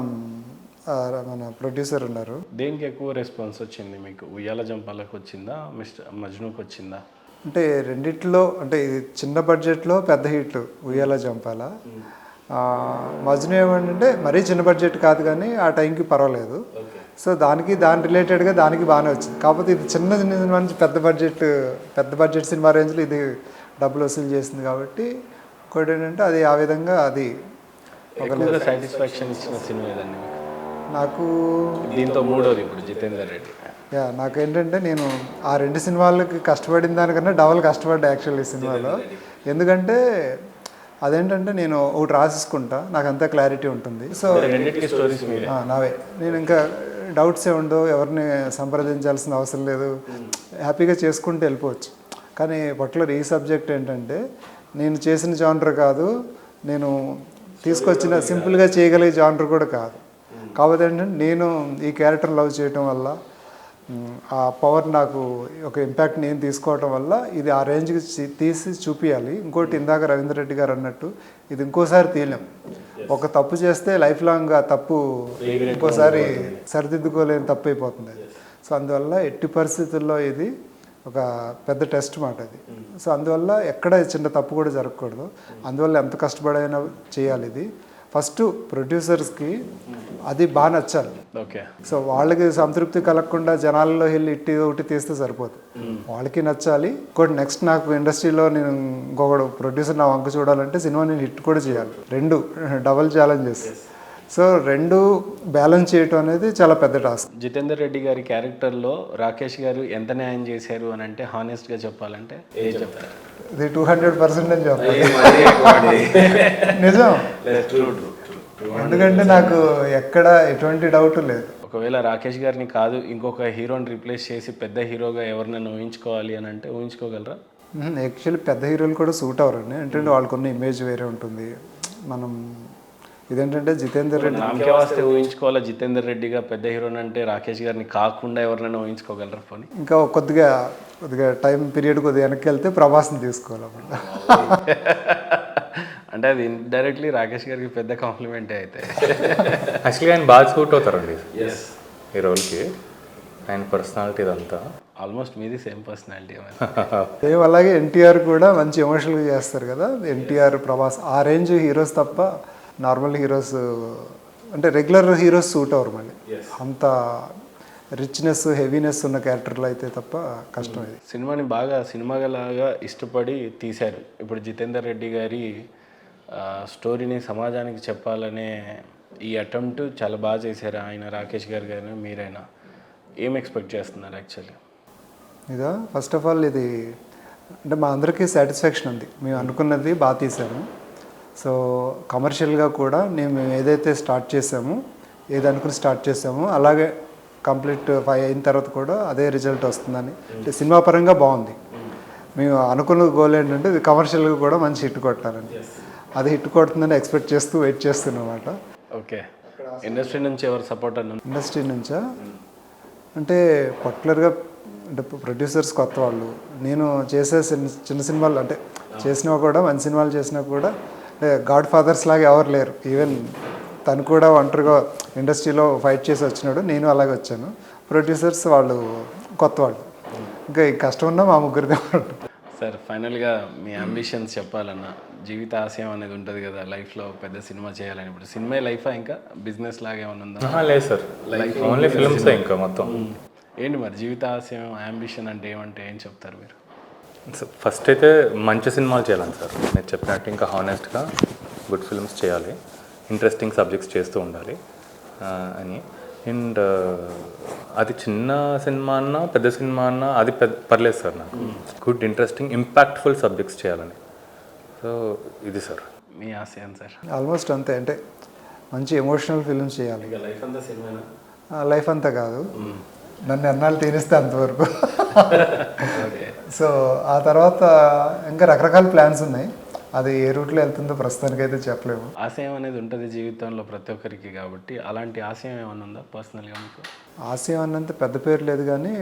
ప్రొడ్యూసర్ ఉన్నారు. దేనికి ఎక్కువ రెస్పాన్స్ వచ్చింది మీకు? ఉయ్యాల జంపాలకు వచ్చిందా, మజ్నుకి వచ్చిందా? అంటే రెండిట్లో, అంటే ఇది చిన్న బడ్జెట్లో పెద్ద హిట్ ఉయ్యాల జంపాల. మజ్ను ఏమంటే మరీ చిన్న బడ్జెట్ కాదు కానీ ఆ టైంకి పర్వాలేదు. సో దాని రిలేటెడ్గా దానికి బాగానే వచ్చింది. కాకపోతే ఇది చిన్న సినిమా నుంచి పెద్ద బడ్జెట్ సినిమా రేంజ్లో ఇది డబ్బులు వసూలు చేసింది కాబట్టి ఇంకోటి ఏంటంటే అది ఆ విధంగా అది ఒక సాటిస్ఫాక్షన్ ఇచ్చిన సినిమా ఏదండి నాకు? దీంతో మూడోది ఇప్పుడు జితేందర్ రెడ్డి. నాకేంటంటే నేను ఆ 2 సినిమాలకి కష్టపడిన దానికన్నా డబల్ కష్టపడ్డా యాక్చువల్లీ ఈ సినిమాలో. ఎందుకంటే అదేంటంటే నేను ఒకటి రాసేసుకుంటా, నాకు అంతా క్లారిటీ ఉంటుంది. సో నావే, నేను ఇంకా డౌట్స్ ఏ ఉండవు, ఎవరిని సంప్రదించాల్సిన అవసరం లేదు, హ్యాపీగా చేసుకుంటూ వెళ్ళిపోవచ్చు. కానీ పర్టికులర్ ఈ సబ్జెక్ట్ ఏంటంటే నేను చేసిన జానర్ కాదు, నేను తీసుకొచ్చిన సింపుల్గా చేయగలిగే జానర్ కూడా కాదు. కాకపోతే ఏంటంటే నేను ఈ క్యారెక్టర్ లవ్ చేయటం వల్ల ఆ పవర్ నాకు ఒక ఇంపాక్ట్ నేను తీసుకోవటం వల్ల ఇది ఆ రేంజ్కి తీసి చూపించాలి. ఇంకోటి ఇందాక రవీంద్ర రెడ్డి గారు అన్నట్టు ఇది ఇంకోసారి తీయలేం. ఒక తప్పు చేస్తే లైఫ్ లాంగ్ ఆ తప్పు ఇంకోసారి సరిదిద్దుకోలేని తప్పు అయిపోతుంది. సో అందువల్ల ఎట్టి పరిస్థితుల్లో ఇది ఒక పెద్ద టెస్ట్ మాట అది. సో అందువల్ల ఎక్కడ చిన్న తప్పు కూడా జరగకూడదు. అందువల్ల ఎంత కష్టపడైనా చేయాలి ఇది. ఫస్ట్ ప్రొడ్యూసర్స్కి అది బాగా నచ్చాలి. ఓకే. సో వాళ్ళకి సంతృప్తి కలగకుండా జనాల్లో వెళ్ళి ఒకటి తీస్తే సరిపోదు, వాళ్ళకి నచ్చాలి. ఇంకోటి నెక్స్ట్ నాకు ఇండస్ట్రీలో నేను ఇంకొకటి ప్రొడ్యూసర్ నా వంక చూడాలంటే సినిమా నేను హిట్ కూడా చేయాలి. 2 డబల్ ఛాలెంజెస్. సో 2 బ్యాలెన్స్ చేయటం అనేది చాలా పెద్ద టాస్క్. జితేందర్ రెడ్డి గారి క్యారెక్టర్లో రాకేష్ గారు ఎంత న్యాయం చేశారు అని అంటే హానెస్ట్గా చెప్పాలంటే ఏం చెప్తారు? ఇది 200% అని చెప్పాలి. నిజం. ఎందుకంటే నాకు ఎక్కడ ఎటువంటి డౌట్ లేదు. ఒకవేళ రాకేష్ గారిని కాదు ఇంకొక హీరోని రీప్లేస్ చేసి పెద్ద హీరోగా ఎవరినైనా ఊహించుకోవాలి అని అంటే ఊహించుకోగలరా? యాక్చువల్లీ పెద్ద హీరోలు కూడా సూట్ అవ్వరండి. ఏంటంటే వాళ్ళకున్న ఇమేజ్ వేరే ఉంటుంది. మనం ఇదేంటంటే జితేందర్ రెడ్డి నామకే వస్తే ఊహించుకోవాలా జితేందర్ రెడ్డిగా పెద్ద హీరోని అంటే రాకేష్ గారిని కాకుండా ఎవరినైనా ఊహించుకోగలరా? పోనీ ఇంకా కొద్దిగా టైం పీరియడ్ కొద్దిగా వెనక్కి వెళ్తే ప్రభాస్ని తీసుకోవాలి. అంటే అది ఇండైరెక్ట్లీ రాకేష్ గారికి పెద్ద కాంప్లిమెంటే అయితే. యాక్చువల్గా ఆయన బాగా సూట్ అవుతారండి ఈ రోల్కి. ఆయన పర్సనాలిటీ ఇదంతా ఆల్మోస్ట్ మీది సేమ్ పర్సనాలిటీ. సేమ్ అలాగే ఎన్టీఆర్ కూడా మంచి ఎమోషనల్గా చేస్తారు కదా. ఎన్టీఆర్, ప్రభాస్ ఆ రేంజ్ హీరోస్ తప్ప నార్మల్ హీరోస్ అంటే రెగ్యులర్ హీరోస్ సూట్ అవ్వరు. మళ్ళీ అంత రిచ్నెస్, హెవీనెస్ ఉన్న క్యారెక్టర్లు అయితే తప్ప కష్టం. ఇది సినిమాని బాగా సినిమాలాగా ఇష్టపడి తీశారు. ఇప్పుడు జితేందర్ రెడ్డి గారి స్టోరీని సమాజానికి చెప్పాలనే ఈ అటెంప్ట్ చాలా బాగా చేశారు ఆయన, రాకేష్ గారు కానీ మీరైనా. ఏం ఎక్స్పెక్ట్ చేస్తున్నారు యాక్చువల్లీ? ఇదా ఫస్ట్ ఆఫ్ ఆల్ ఇది అంటే మా అందరికీ సాటిస్ఫాక్షన్ ఉంది. మేము అనుకున్నది బాగా తీసాము. సో కమర్షియల్గా కూడా మేము ఏదైతే స్టార్ట్ చేసామో, ఏదనుకుని స్టార్ట్ చేసామో అలాగే కంప్లీట్ 5 అయిన తర్వాత కూడా అదే రిజల్ట్ వస్తుందని. అంటే సినిమా పరంగా బాగుంది. మేము అనుకున్న గోల్ ఏంటంటే ఇది కమర్షియల్గా కూడా మంచి హిట్ కొట్టాలని. అది హిట్ కొడుతుందని ఎక్స్పెక్ట్ చేస్తూ వెయిట్ చేస్తున్నమాట. ఓకే. ఇండస్ట్రీ నుంచి ఎవరు సపోర్ట్ అన్న? ఇండస్ట్రీ నుంచా అంటే పర్టికులర్గా అంటే ప్రొడ్యూసర్స్ కొత్త వాళ్ళు. నేను చేసే చిన్న సినిమాలు అంటే చేసినా కూడా మంచి సినిమాలు చేసినా కూడా అంటే గాడ్ ఫాదర్స్ లాగా ఎవరు లేరు. ఈవెన్ తను కూడా ఒంటరిగా ఇండస్ట్రీలో ఫైట్ చేసి వచ్చినాడు, నేను అలాగే వచ్చాను. ప్రొడ్యూసర్స్ వాళ్ళు కొత్త వాళ్ళు, ఇంకా ఈ కష్టం ఉన్నా మా ముగ్గురిదే. సార్ ఫైనల్గా మీ అంబిషన్స్ చెప్పాలన్నా, జీవిత ఆశయం అనేది ఉంటుంది కదా లైఫ్లో, పెద్ద సినిమా చేయాలని. ఇప్పుడు సినిమా లైఫా ఇంకా బిజినెస్ లాగా ఏమైనా ఉందా? లేదు సార్, లైఫ్ ఓన్లీ ఫిల్మ్స్ ఇంకా మొత్తం. ఏంటి మరి జీవిత ఆశయం, అంబిషన్ అంటే ఏమంటే ఏం చెప్తారు మీరు? ఫస్ట్ అయితే మంచి సినిమాలు చేయాలని సార్, నేను చెప్పినట్టు ఇంకా హానెస్ట్గా గుడ్ ఫిల్మ్స్ చేయాలి, ఇంట్రెస్టింగ్ సబ్జెక్ట్స్ చేస్తూ ఉండాలి అని. అండ్ అది చిన్న సినిమా అన్నా పెద్ద సినిమా అన్నా అది పర్లేదు సార్ నాకు గుడ్ ఇంట్రెస్టింగ్ ఇంపాక్ట్ఫుల్ సబ్జెక్ట్స్ చేయాలని. సో ఇది సార్ మీ ఆశయం సార్. ఆల్మోస్ట్ అంతే, అంటే మంచి ఎమోషనల్ ఫిల్మ్స్ చేయాలి. ఇక లైఫ్ అంతా సినిమానా? లైఫ్ అంతా కాదు, నన్ను ఎన్నాళ్ళు తీరిస్తే అంతవరకు. సో ఆ తర్వాత ఇంకా రకరకాల ప్లాన్స్ ఉన్నాయి, అది ఏ రూట్లో వెళ్తుందో ప్రస్తుతానికి అయితే చెప్పలేము. ఆశయం అనేది ఉంటుంది జీవితంలో ప్రతి ఒక్కరికి, కాబట్టి అలాంటి ఆశయం ఏమైనా ఉందా పర్సనల్గా మీకు? ఆశయం అన్నంత పెద్ద పేరు లేదు, కానీ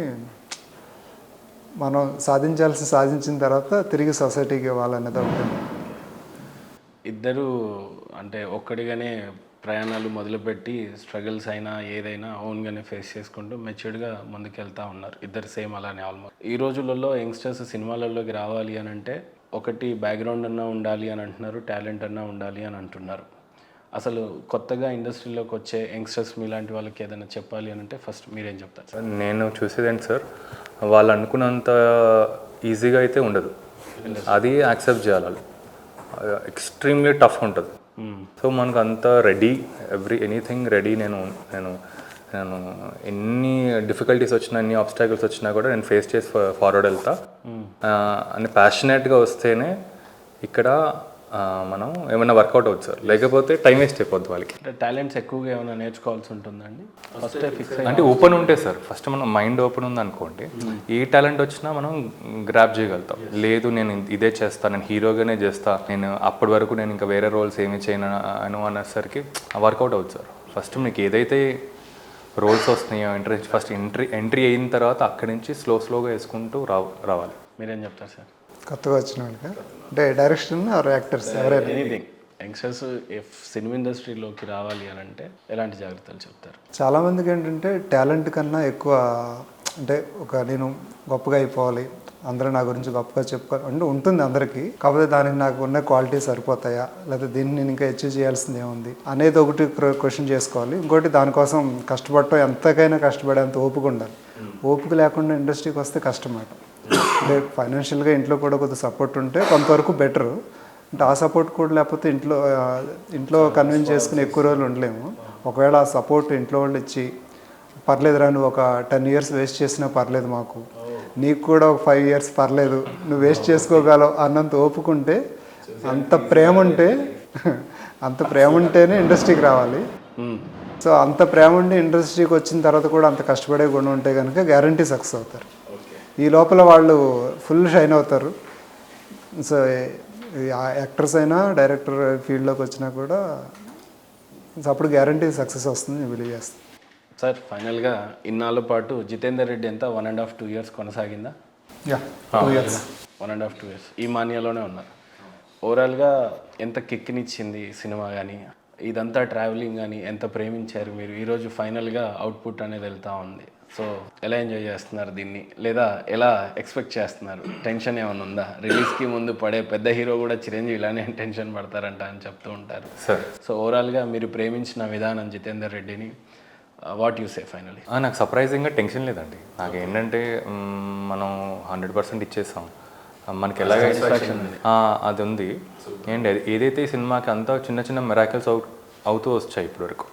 మనం సాధించిన తర్వాత తిరిగి సొసైటీకి ఇవ్వాలనేది ఉంటుంది. ఇద్దరు అంటే ఒక్కడిగానే ప్రయాణాలు మొదలుపెట్టి స్ట్రగుల్స్ అయినా ఏదైనా ఓన్గానే ఫేస్ చేసుకుంటూ మెచ్యూర్డ్గా ముందుకెళ్తూ ఉన్నారు ఇద్దరు సేమ్ అలానే. ఆల్మోస్ట్ ఈ రోజులలో యంగ్స్టర్స్ సినిమాలలోకి రావాలి అని అంటే ఒకటి బ్యాక్గ్రౌండ్ అన్నా ఉండాలి అని అంటున్నారు, టాలెంట్ అన్నా ఉండాలి అని అంటున్నారు. అసలు కొత్తగా ఇండస్ట్రీలోకి వచ్చే యంగ్స్టర్స్ మీలాంటి వాళ్ళకి ఏదైనా చెప్పాలి అని అంటే ఫస్ట్ మీరేం చెప్తారు సార్? నేను చూసేదేంటి సార్, వాళ్ళు అనుకున్నంత ఈజీగా అయితే ఉండదు, అది యాక్సెప్ట్ చేయాలి. ఎక్స్ట్రీమ్లీ టఫ్ ఉంటుంది. సో మనకు అంత రెడీ, ఎనీథింగ్ రెడీ. నేను ఎన్ని డిఫికల్టీస్ వచ్చినా, ఎన్ని ఆబ్స్టాకిల్స్ వచ్చినా కూడా నేను ఫేస్ చేసి ఫార్వర్డ్ వెళ్తా అని ప్యాషనేట్గా వస్తేనే ఇక్కడ మనం ఏమైనా వర్కౌట్ అవుతుంది సార్, లేకపోతే టైం వేస్ట్ అయిపోద్ది వాళ్ళకి. అంటే టాలెంట్స్ ఎక్కువగా ఏమైనా నేర్చుకోవాల్సి ఉంటుందండి ఫస్ట్ ఫిక్స్ అంటే ఓపెన్ ఉంటే సార్, ఫస్ట్ మనం మైండ్ ఓపెన్ ఉంది అనుకోండి, ఏ టాలెంట్ వచ్చినా మనం గ్రాప్ చేయగలుగుతాం. లేదు నేను ఇదే చేస్తాను, నేను హీరోగానే చేస్తా, నేను అప్పటి వరకు నేను ఇంకా వేరే రోల్స్ ఏమి చేయను అనేసరికి వర్కౌట్ అవుతుంది సార్. ఫస్ట్ మీకు ఏదైతే రోల్స్ వస్తున్నాయో ఇంట్రెస్ట్, ఫస్ట్ ఎంట్రీ అయిన తర్వాత అక్కడి నుంచి స్లోగా వేసుకుంటూ రావాలి. మీరేం చెప్తారు సార్ కొత్తగా వచ్చిన వాళ్ళకి? అంటే డైరెక్షన్ ఆర్ యాక్టర్స్ ఎవరైనా ఎనీథింగ్ యంగ్స్టర్స్ సినిమా ఇండస్ట్రీలోకి రావాలి అని అంటే ఎలాంటి జాగ్రత్తలు చెప్తారు? చాలామందికి ఏంటంటే టాలెంట్ కన్నా ఎక్కువ, అంటే నేను గొప్పగా అయిపోవాలి, అందరూ నా గురించి గొప్పగా చెప్పుకోవాలి అంటే ఉంటుంది అందరికీ. కాకపోతే దానికి నాకు ఉన్న క్వాలిటీ సరిపోతాయా, లేకపోతే దీన్ని నేను ఇంకా అచీవ్ చేయాల్సింది ఏముంది అనేది ఒకటి క్వశ్చన్ చేసుకోవాలి. ఇంకోటి దానికోసం కష్టపడటం, ఎంతకైనా కష్టపడేంత ఓపిక ఉండాలి. ఓపిక లేకుండా ఇండస్ట్రీకి వస్తే కష్టమాట. అంటే ఫైనాన్షియల్గా ఇంట్లో కూడా కొద్దిగా సపోర్ట్ ఉంటే కొంతవరకు బెటరు. అంటే ఆ సపోర్ట్ కూడా లేకపోతే ఇంట్లో కన్విన్స్ చేసుకుని ఎక్కువ రోజులు ఉండలేము. ఒకవేళ ఆ సపోర్ట్ ఇంట్లో వాళ్ళు ఇచ్చి పర్లేదురా నువ్వు ఒక 10 years వేస్ట్ చేసినా పర్లేదు, మాకు నీకు కూడా ఒక 5 years పర్లేదు, నువ్వు వేస్ట్ చేసుకోగలవు అన్నంత ఓపుకుంటే, అంత ప్రేమ ఉంటేనే ఇండస్ట్రీకి రావాలి. సో అంత ప్రేమ ఉండి ఇండస్ట్రీకి వచ్చిన తర్వాత కూడా అంత కష్టపడే గుణం ఉంటే కనుక గ్యారంటీ సక్సెస్ అవుతారు. ఈ లోపల వాళ్ళు ఫుల్ షైన్ అవుతారు. సో యాక్టర్స్ అయినా డైరెక్టర్ ఫీల్డ్లోకి వచ్చినా కూడా అప్పుడు గ్యారంటీ సక్సెస్ వస్తుంది నేను బిలీవ్ చేస్తాను. సార్ ఫైనల్గా ఇన్నాళ్ళ పాటు జితేందర్ రెడ్డి ఎంత 1.5-2 years కొనసాగిందా? 2 years 1.5-2 years ఈ మాన్యాలోనే ఉన్నారు. ఓవరాల్గా ఎంత కిక్కినిచ్చింది సినిమా కానీ, ఇదంతా ట్రావెలింగ్ కానీ ఎంత ప్రేమించారు మీరు? ఈరోజు ఫైనల్గా అవుట్పుట్ అనేది వెళ్తూ ఉంది. సో ఎలా ఎంజాయ్ చేస్తున్నారు దీన్ని, లేదా ఎలా ఎక్స్పెక్ట్ చేస్తున్నారు? టెన్షన్ ఏమైనా ఉందా? రిలీజ్కి ముందు పడే పెద్ద హీరో కూడా చిరంజీవి ఇలానే టెన్షన్ పడతారంట అని చెప్తూ ఉంటారు సార్. సో ఓవరాల్గా మీరు ప్రేమించిన విధానం జితేందర్ రెడ్డిని, వాట్ యూ సే ఫైనలీ? నాకు సర్ప్రైజింగ్గా టెన్షన్ లేదండి. నాకు ఏంటంటే మనం 100% ఇచ్చేసాం, మనకి ఎలాగైతే అది ఉంది. అండ్ ఏదైతే ఈ సినిమాకి అంతా చిన్న చిన్న మిరాకిల్స్ అవుతూ వచ్చాయి ఇప్పటి వరకు.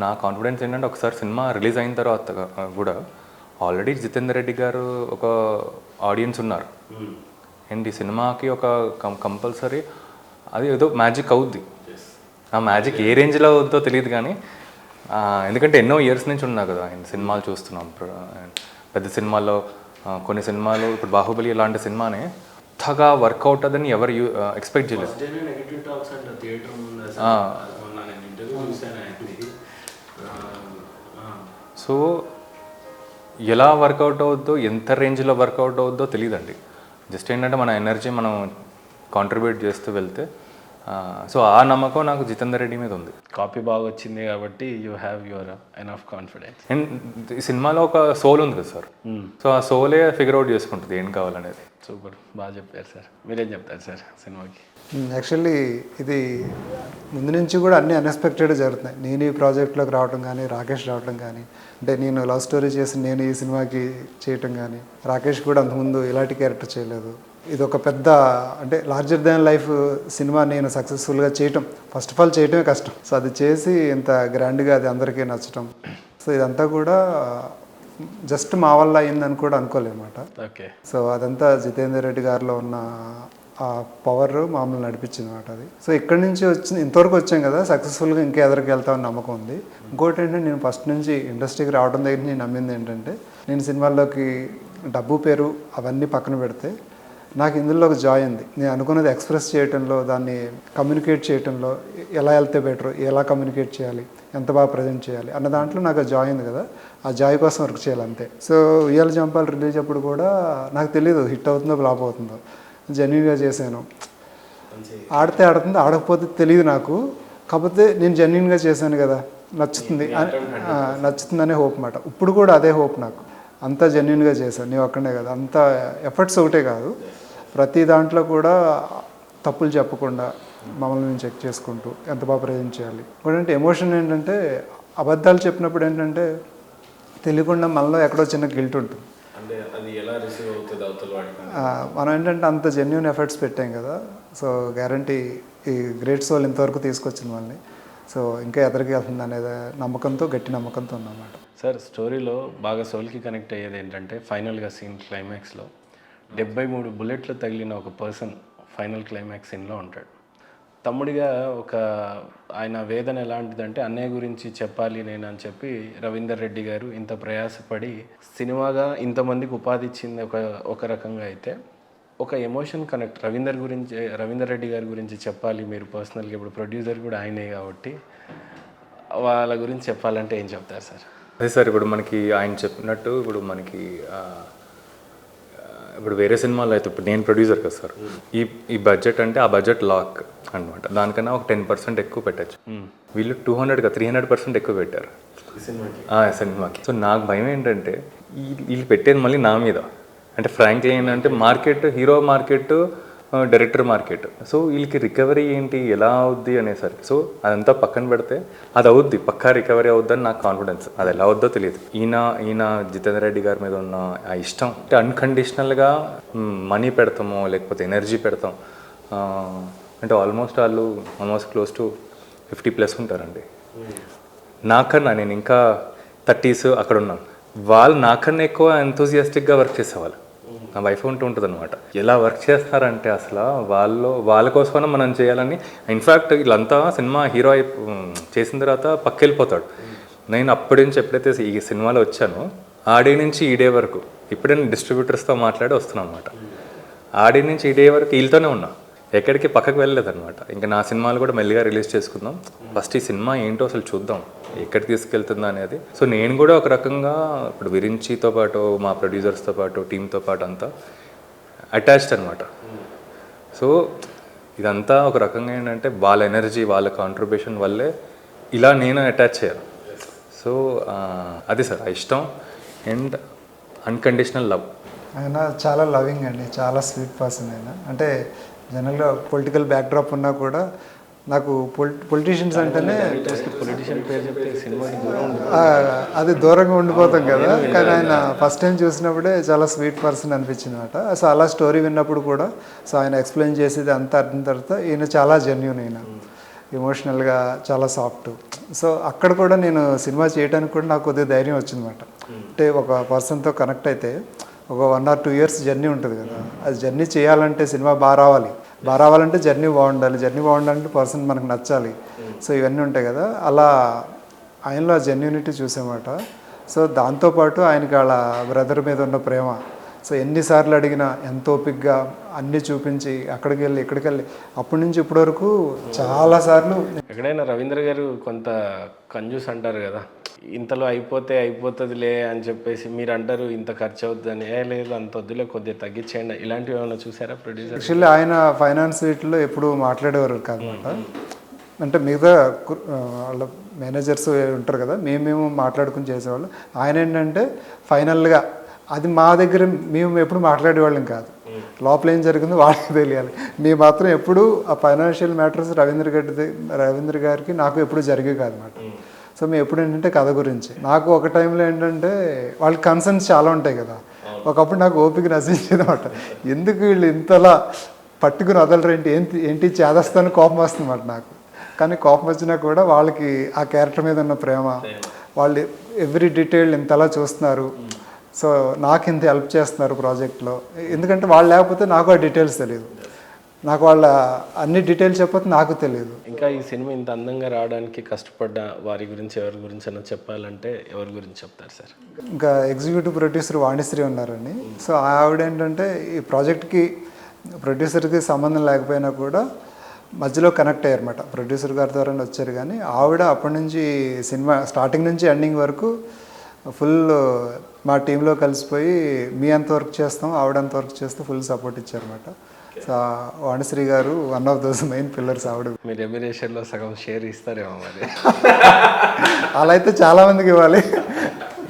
నా కాన్ఫిడెన్స్ ఏంటంటే ఒకసారి సినిమా రిలీజ్ అయిన తర్వాత కూడా ఆల్రెడీ జితేందర్ రెడ్డి గారు ఒక ఆడియన్స్ ఉన్నారు. అండ్ ఈ సినిమాకి ఒక కంపల్సరీ అది ఏదో మ్యాజిక్ అవుద్ది. ఆ మ్యాజిక్ ఏ రేంజ్లో అవుద్దో తెలియదు, కానీ ఎందుకంటే ఎన్నో ఇయర్స్ నుంచి ఉన్నా కదా ఆయన సినిమాలు చూస్తున్నాం. పెద్ద సినిమాల్లో కొన్ని సినిమాలు, ఇప్పుడు బాహుబలి ఇలాంటి సినిమానే అంతగా వర్కౌట్ అదని ఎవరు ఎక్స్పెక్ట్ చేయలేదు. సో ఎలా వర్కౌట్ అవుద్దో, ఎంత రేంజ్లో వర్కౌట్ అవుద్దో తెలియదండి. జస్ట్ ఏంటంటే మన ఎనర్జీ మనం కాంట్రిబ్యూట్ చేస్తూ వెళ్తే, సో ఆ నమ్మకం నాకు జితేందర్ రెడ్డి మీద ఉంది. కాపీ బాగా వచ్చింది కాబట్టి you have your enough confidence. And ఈ సినిమాలో ఒక సోల్ ఉంది కదా సార్, సో ఆ సోలే ఫిగర్ అవుట్ చేసుకుంటుంది ఏం కావాలనేది. సూపర్, బాగా చెప్పారు సార్. మీరేం చెప్తారు సార్ సినిమాకి? యాక్చువల్లీ ఇది ముందు నుంచి కూడా అన్నీ అన్ఎక్స్పెక్టెడ్ జరుగుతున్నాయి. నేను ఈ ప్రాజెక్ట్లోకి రావడం కానీ, రాకేష్ రావడం కానీ, అంటే నేను లవ్ స్టోరీ చేసి నేను ఈ సినిమాకి చేయటం కానీ, రాకేష్ కూడా అంతకుముందు ఇలాంటి క్యారెక్టర్ చేయలేదు. ఇది ఒక పెద్ద, అంటే లార్జర్ దాన్ లైఫ్ సినిమా నేను సక్సెస్ఫుల్గా చేయటం, ఫస్ట్ ఆఫ్ ఆల్ చేయటమే కష్టం. సో అది చేసి ఇంత గ్రాండ్గా అది అందరికీ నచ్చటం, సో ఇదంతా కూడా జస్ట్ మా వల్ల అయిందని కూడా అనుకోలేమాట. ఓకే. సో అదంతా జితేందర్ రెడ్డి గారిలో ఉన్న ఆ పవర్ మామూలు నడిపించింది అనమాట అది. సో ఇక్కడి నుంచి వచ్చింది, ఇంతవరకు వచ్చాం కదా, సక్సెస్ఫుల్గా ఇంకా ఎదరికి వెళ్తామని నమ్మకం ఉంది. ఇంకోటి ఏంటంటే నేను ఫస్ట్ నుంచి ఇండస్ట్రీకి రావడం దగ్గర నేను నమ్మింది ఏంటంటే, నేను సినిమాల్లోకి డబ్బు పేరు అవన్నీ పక్కన పెడితే నాకు ఇందులో ఒక జాయ్ ఉంది. నేను అనుకున్నది ఎక్స్ప్రెస్ చేయడంలో, దాన్ని కమ్యూనికేట్ చేయడంలో, ఎలా వెళ్తే బెటర్, ఎలా కమ్యూనికేట్ చేయాలి, ఎంత బాగా ప్రజెంట్ చేయాలి అన్న దాంట్లో నాకు ఆ జాయ్ ఉంది కదా, ఆ జాయ్ కోసం వర్క్ చేయాలి అంతే. సో ఉయ్యాల జంపాలు రిలీజ్ అప్పుడు కూడా నాకు తెలియదు హిట్ అవుతుందో ఫ్లాప్ అవుతుందో, జెన్యున్గా చేశాను. ఆడితే ఆడుతుంది, ఆడకపోతే తెలియదు నాకు. కాకపోతే నేను జెన్యున్గా చేశాను కదా, నచ్చుతుందనే హోప్ మాట. ఇప్పుడు కూడా అదే హోప్ నాకు. అంతా జెన్యున్గా చేశాను, నీవు ఒక్కడే కదా, అంత ఎఫర్ట్స్ ఒకటే కాదు, ప్రతి దాంట్లో కూడా తప్పులు చెప్పకుండా మమ్మల్ని మేము చెక్ చేసుకుంటూ ఎంత బాగా ప్రజెంట్ చేయాలి. ఇంకోటంటే ఎమోషన్ ఏంటంటే, అబద్ధాలు చెప్పినప్పుడు ఏంటంటే తెలియకుండా మనలో ఎక్కడో చిన్న గిల్ట్ ఉంటుంది. అంటే అది ఎలా రిసీవ్ అవుతుంది అవతల వాడికి? మనం ఏంటంటే అంత జెన్యున్ ఎఫర్ట్స్ పెట్టాం కదా, సో గ్యారంటీ ఈ గ్రేట్ సోల్ ఇంతవరకు తీసుకొచ్చింది మనల్ని. సో ఇంకా ఎదరికి వెళ్తుంది అనేది నమ్మకంతో, గట్టి నమ్మకంతో ఉన్నమాట. సార్, స్టోరీలో బాగా సోల్కి కనెక్ట్ అయ్యేది ఏంటంటే, ఫైనల్గా సీన్ క్లైమాక్స్లో 73 బుల్లెట్లు తగిలిన ఒక పర్సన్ ఫైనల్ క్లైమాక్స్ సీన్లో ఉంటాడు. తమ్ముడిగా ఆయన వేదన ఎలాంటిదంటే, అన్నయ్య గురించి చెప్పాలి నేను అని చెప్పి రవీందర్ రెడ్డి గారు ఇంత ప్రయాసపడి సినిమాగా ఇంతమందికి ఉపాధి ఇచ్చింది ఒక రకంగా అయితే, ఒక ఎమోషన్ కనెక్ట్ రవీందర్ రెడ్డి గారి గురించి చెప్పాలి మీరు పర్సనల్గా. ఇప్పుడు ప్రొడ్యూసర్ కూడా ఆయనే కాబట్టి వాళ్ళ గురించి చెప్పాలంటే ఏం చెప్తారు సార్? అదే సార్, ఇప్పుడు మనకి ఆయన చెప్పినట్టు ఇప్పుడు మనకి ఇప్పుడు వేరే సినిమాలో అయితే, ఇప్పుడు నేను ప్రొడ్యూసర్ కదా సార్, ఈ బడ్జెట్ అంటే ఆ బడ్జెట్ లాక్ అనమాట. దానికన్నా ఒక 10% ఎక్కువ పెట్టచ్చు. వీళ్ళు 200 300% ఎక్కువ పెట్టారు సినిమాకి. సో నాకు భయం ఏంటంటే, వీళ్ళు పెట్టేది మళ్ళీ నా మీద. అంటే ఫ్రాంక్లీ ఏంటంటే, market, hero market, director market. So వీళ్ళకి రికవరీ ఏంటి, ఎలా అవుద్ది అనేసరికి, అదంతా పక్కన పెడితే అది అవుద్ది, పక్కా రికవరీ అవుద్దని నాకు కాన్ఫిడెన్స్. అది ఎలా అవుద్దో తెలియదు. ఈయన జితేందర్ రెడ్డి గారి మీద ఉన్న ఆ ఇష్టం అంటే, అన్కండిషనల్గా మనీ పెడతామో లేకపోతే ఎనర్జీ పెడతాం అంటే, ఆల్మోస్ట్ క్లోజ్ టు 50+ ఉంటారండి నాకన్నా. నేను ఇంకా 30s అక్కడ ఉన్నాను. వాళ్ళు నాకన్నా ఎక్కువ ఎంతూజియాస్టిక్గా వర్క్ చేసేవాళ్ళు. నా వైఫ్ ఉంటుంది అనమాట. ఎలా వర్క్ చేస్తారంటే అసలు వాళ్ళ కోసమైనా మనం చేయాలని. ఇన్ఫ్యాక్ట్ వీళ్ళంతా సినిమా హీరో చేసిన తర్వాత పక్కెళ్ళిపోతాడు. నేను అప్పటి నుంచి ఎప్పుడైతే ఈ సినిమాలో వచ్చానో ఆ డే నుంచి ఈ డే వరకు ఇప్పుడే నేను డిస్ట్రిబ్యూటర్స్తో మాట్లాడి వస్తున్నాను అనమాట. ఆ డే నుంచి ఈ డే వరకు వీళ్ళతోనే ఉన్నా, ఎక్కడికి పక్కకు వెళ్ళలేదన్నమాట. ఇంకా నా సినిమాలు కూడా మెల్లిగా రిలీజ్ చేసుకుందాం, ఫస్ట్ ఈ సినిమా ఏంటో అసలు చూద్దాం, ఎక్కడికి తీసుకెళ్తుందా అనేది. సో నేను కూడా ఒక రకంగా ఇప్పుడు విరించితో పాటు, మా ప్రొడ్యూసర్స్తో పాటు, టీంతో పాటు అంతా అటాచ్డ్ అనమాట. సో ఇదంతా ఒక రకంగా ఏంటంటే, వాళ్ళ ఎనర్జీ, వాళ్ళ కాంట్రిబ్యూషన్ వల్లే ఇలా నేను అటాచ్ అయ్యాను. సో అది సార్ ఆ ఇష్టం అండ్ అన్కండిషనల్ లవ్. ఆయన చాలా లవింగ్ అండి, చాలా స్వీట్ పర్సన్ ఆయన. అంటే జనరల్గా పొలిటికల్ బ్యాక్డ్రాప్ ఉన్నా కూడా నాకు పొలిటీషియన్స్ అంటేనే అది దూరంగా ఉండిపోతాం కదా, కానీ ఆయన ఫస్ట్ టైం చూసినప్పుడే చాలా స్వీట్ పర్సన్ అనిపించింది అనమాట. సో అలా స్టోరీ విన్నప్పుడు కూడా సో ఆయన ఎక్స్ప్లెయిన్ చేసేది అంతా అర్థం తర్వాత ఈయన చాలా జెన్యూన్, అయినా ఎమోషనల్గా చాలా సాఫ్ట్. సో అక్కడ కూడా నేను సినిమా చేయడానికి కూడా నాకు కొద్దిగా ధైర్యం వచ్చిందన్నమాట. అంటే ఒక పర్సన్తో కనెక్ట్ అయితే ఒక 1 or 2 years జర్నీ ఉంటుంది కదా, అది జర్నీ చేయాలంటే సినిమా బాగా రావాలంటే జర్నీ బాగుండాలంటే పర్సన్ మనకు నచ్చాలి. సో ఇవన్నీ ఉంటాయి కదా, అలా ఆయనలో జెన్యూనిటీ చూసామాట. సో దాంతోపాటు ఆయనకి వాళ్ళ బ్రదర్ మీద ఉన్న ప్రేమ. సో ఎన్నిసార్లు అడిగినా ఎంతో ఓపికగా అన్నీ చూపించి అక్కడికి వెళ్ళి ఇక్కడికి వెళ్ళి అప్పటి నుంచి ఇప్పటి వరకు చాలాసార్లు. ఎక్కడైనా రవీంద్ర గారు కొంత కంజూస్ అంటారు కదా, ఇంతలో అయిపోతుందిలే అని చెప్పేసి మీరు అంటారు, ఇంత ఖర్చు అవుతుందని. లేదు అంత వద్దులే, కొద్దిగా తగ్గించేయండి, ఇలాంటివి ఏమైనా చూసారా ప్రొడ్యూసర్? యాక్చువల్లీ ఆయన ఫైనాన్స్ వీటిలో ఎప్పుడు మాట్లాడేవారు కాదనమాట. అంటే మిగతా వాళ్ళ మేనేజర్స్ ఉంటారు కదా, మేము మాట్లాడుకుని చేసేవాళ్ళు. ఆయన ఏంటంటే ఫైనల్గా అది మా దగ్గర మేము ఎప్పుడు మాట్లాడేవాళ్ళం కాదు, లోపల ఏం జరిగిందో వాళ్ళకి తెలియాలి. మేము మాత్రం ఎప్పుడు ఆ ఫైనాన్షియల్ మ్యాటర్స్ రవీంద్ర గారికి నాకు ఎప్పుడు జరిగేవి కాదన్నమాట. సో మేము ఎప్పుడు ఏంటంటే కథ గురించి, నాకు ఒక టైంలో ఏంటంటే వాళ్ళకి కన్సర్న్స్ చాలా ఉంటాయి కదా, ఒకప్పుడు నాకు ఓపిక నశించేది అనమాట. ఎందుకు వీళ్ళు ఇంతలా పట్టుకుని వదలరేంటి, ఏంటి చేదస్తాను కోపం వస్తుంది అన్నమాట నాకు. కానీ కోపం వచ్చినా కూడా వాళ్ళకి ఆ క్యారెక్టర్ మీద ఉన్న ప్రేమ, వాళ్ళు ఎవ్రీ డీటెయిల్ ఇంతలా చూస్తున్నారు. సో నాకు ఇంత హెల్ప్ చేస్తున్నారు ప్రాజెక్ట్లో, ఎందుకంటే వాళ్ళు లేకపోతే నాకు ఆ డీటెయిల్స్ తెలియదు, నాకు వాళ్ళ అన్ని డీటెయిల్స్ చెప్పకపోతే నాకు తెలియదు. ఇంకా ఈ సినిమా ఇంత అందంగా రావడానికి కష్టపడ్డ వారి గురించి ఎవరి గురించి అన్న చెప్పాలంటే ఎవరి గురించి చెప్తారు సార్? ఇంకా ఎగ్జిక్యూటివ్ ప్రొడ్యూసర్ వాణిశ్రీ ఉన్నారండి. సో ఆవిడ ఏంటంటే ఈ ప్రాజెక్ట్కి ప్రొడ్యూసర్కి సంబంధం లేకపోయినా కూడా మధ్యలో కనెక్ట్ అయ్యారన్నమాట. ప్రొడ్యూసర్ గారి ద్వారానే వచ్చారు, కానీ ఆవిడ అప్పటి నుంచి సినిమా స్టార్టింగ్ నుంచి ఎండింగ్ వరకు ఫుల్ మా టీంలో కలిసిపోయి మీ ఎంత వర్క్ చేస్తాం ఆవిడ ఎంత వర్క్ చేస్తూ ఫుల్ సపోర్ట్ ఇచ్చారన్నమాట. సో వాణిశ్రీ గారు one of those main pillars ఆవిడ. మీరు రెమ్యునరేషన్లో సగం షేర్ ఇస్తారేమో మరి. అలా అయితే చాలామందికి ఇవ్వాలి.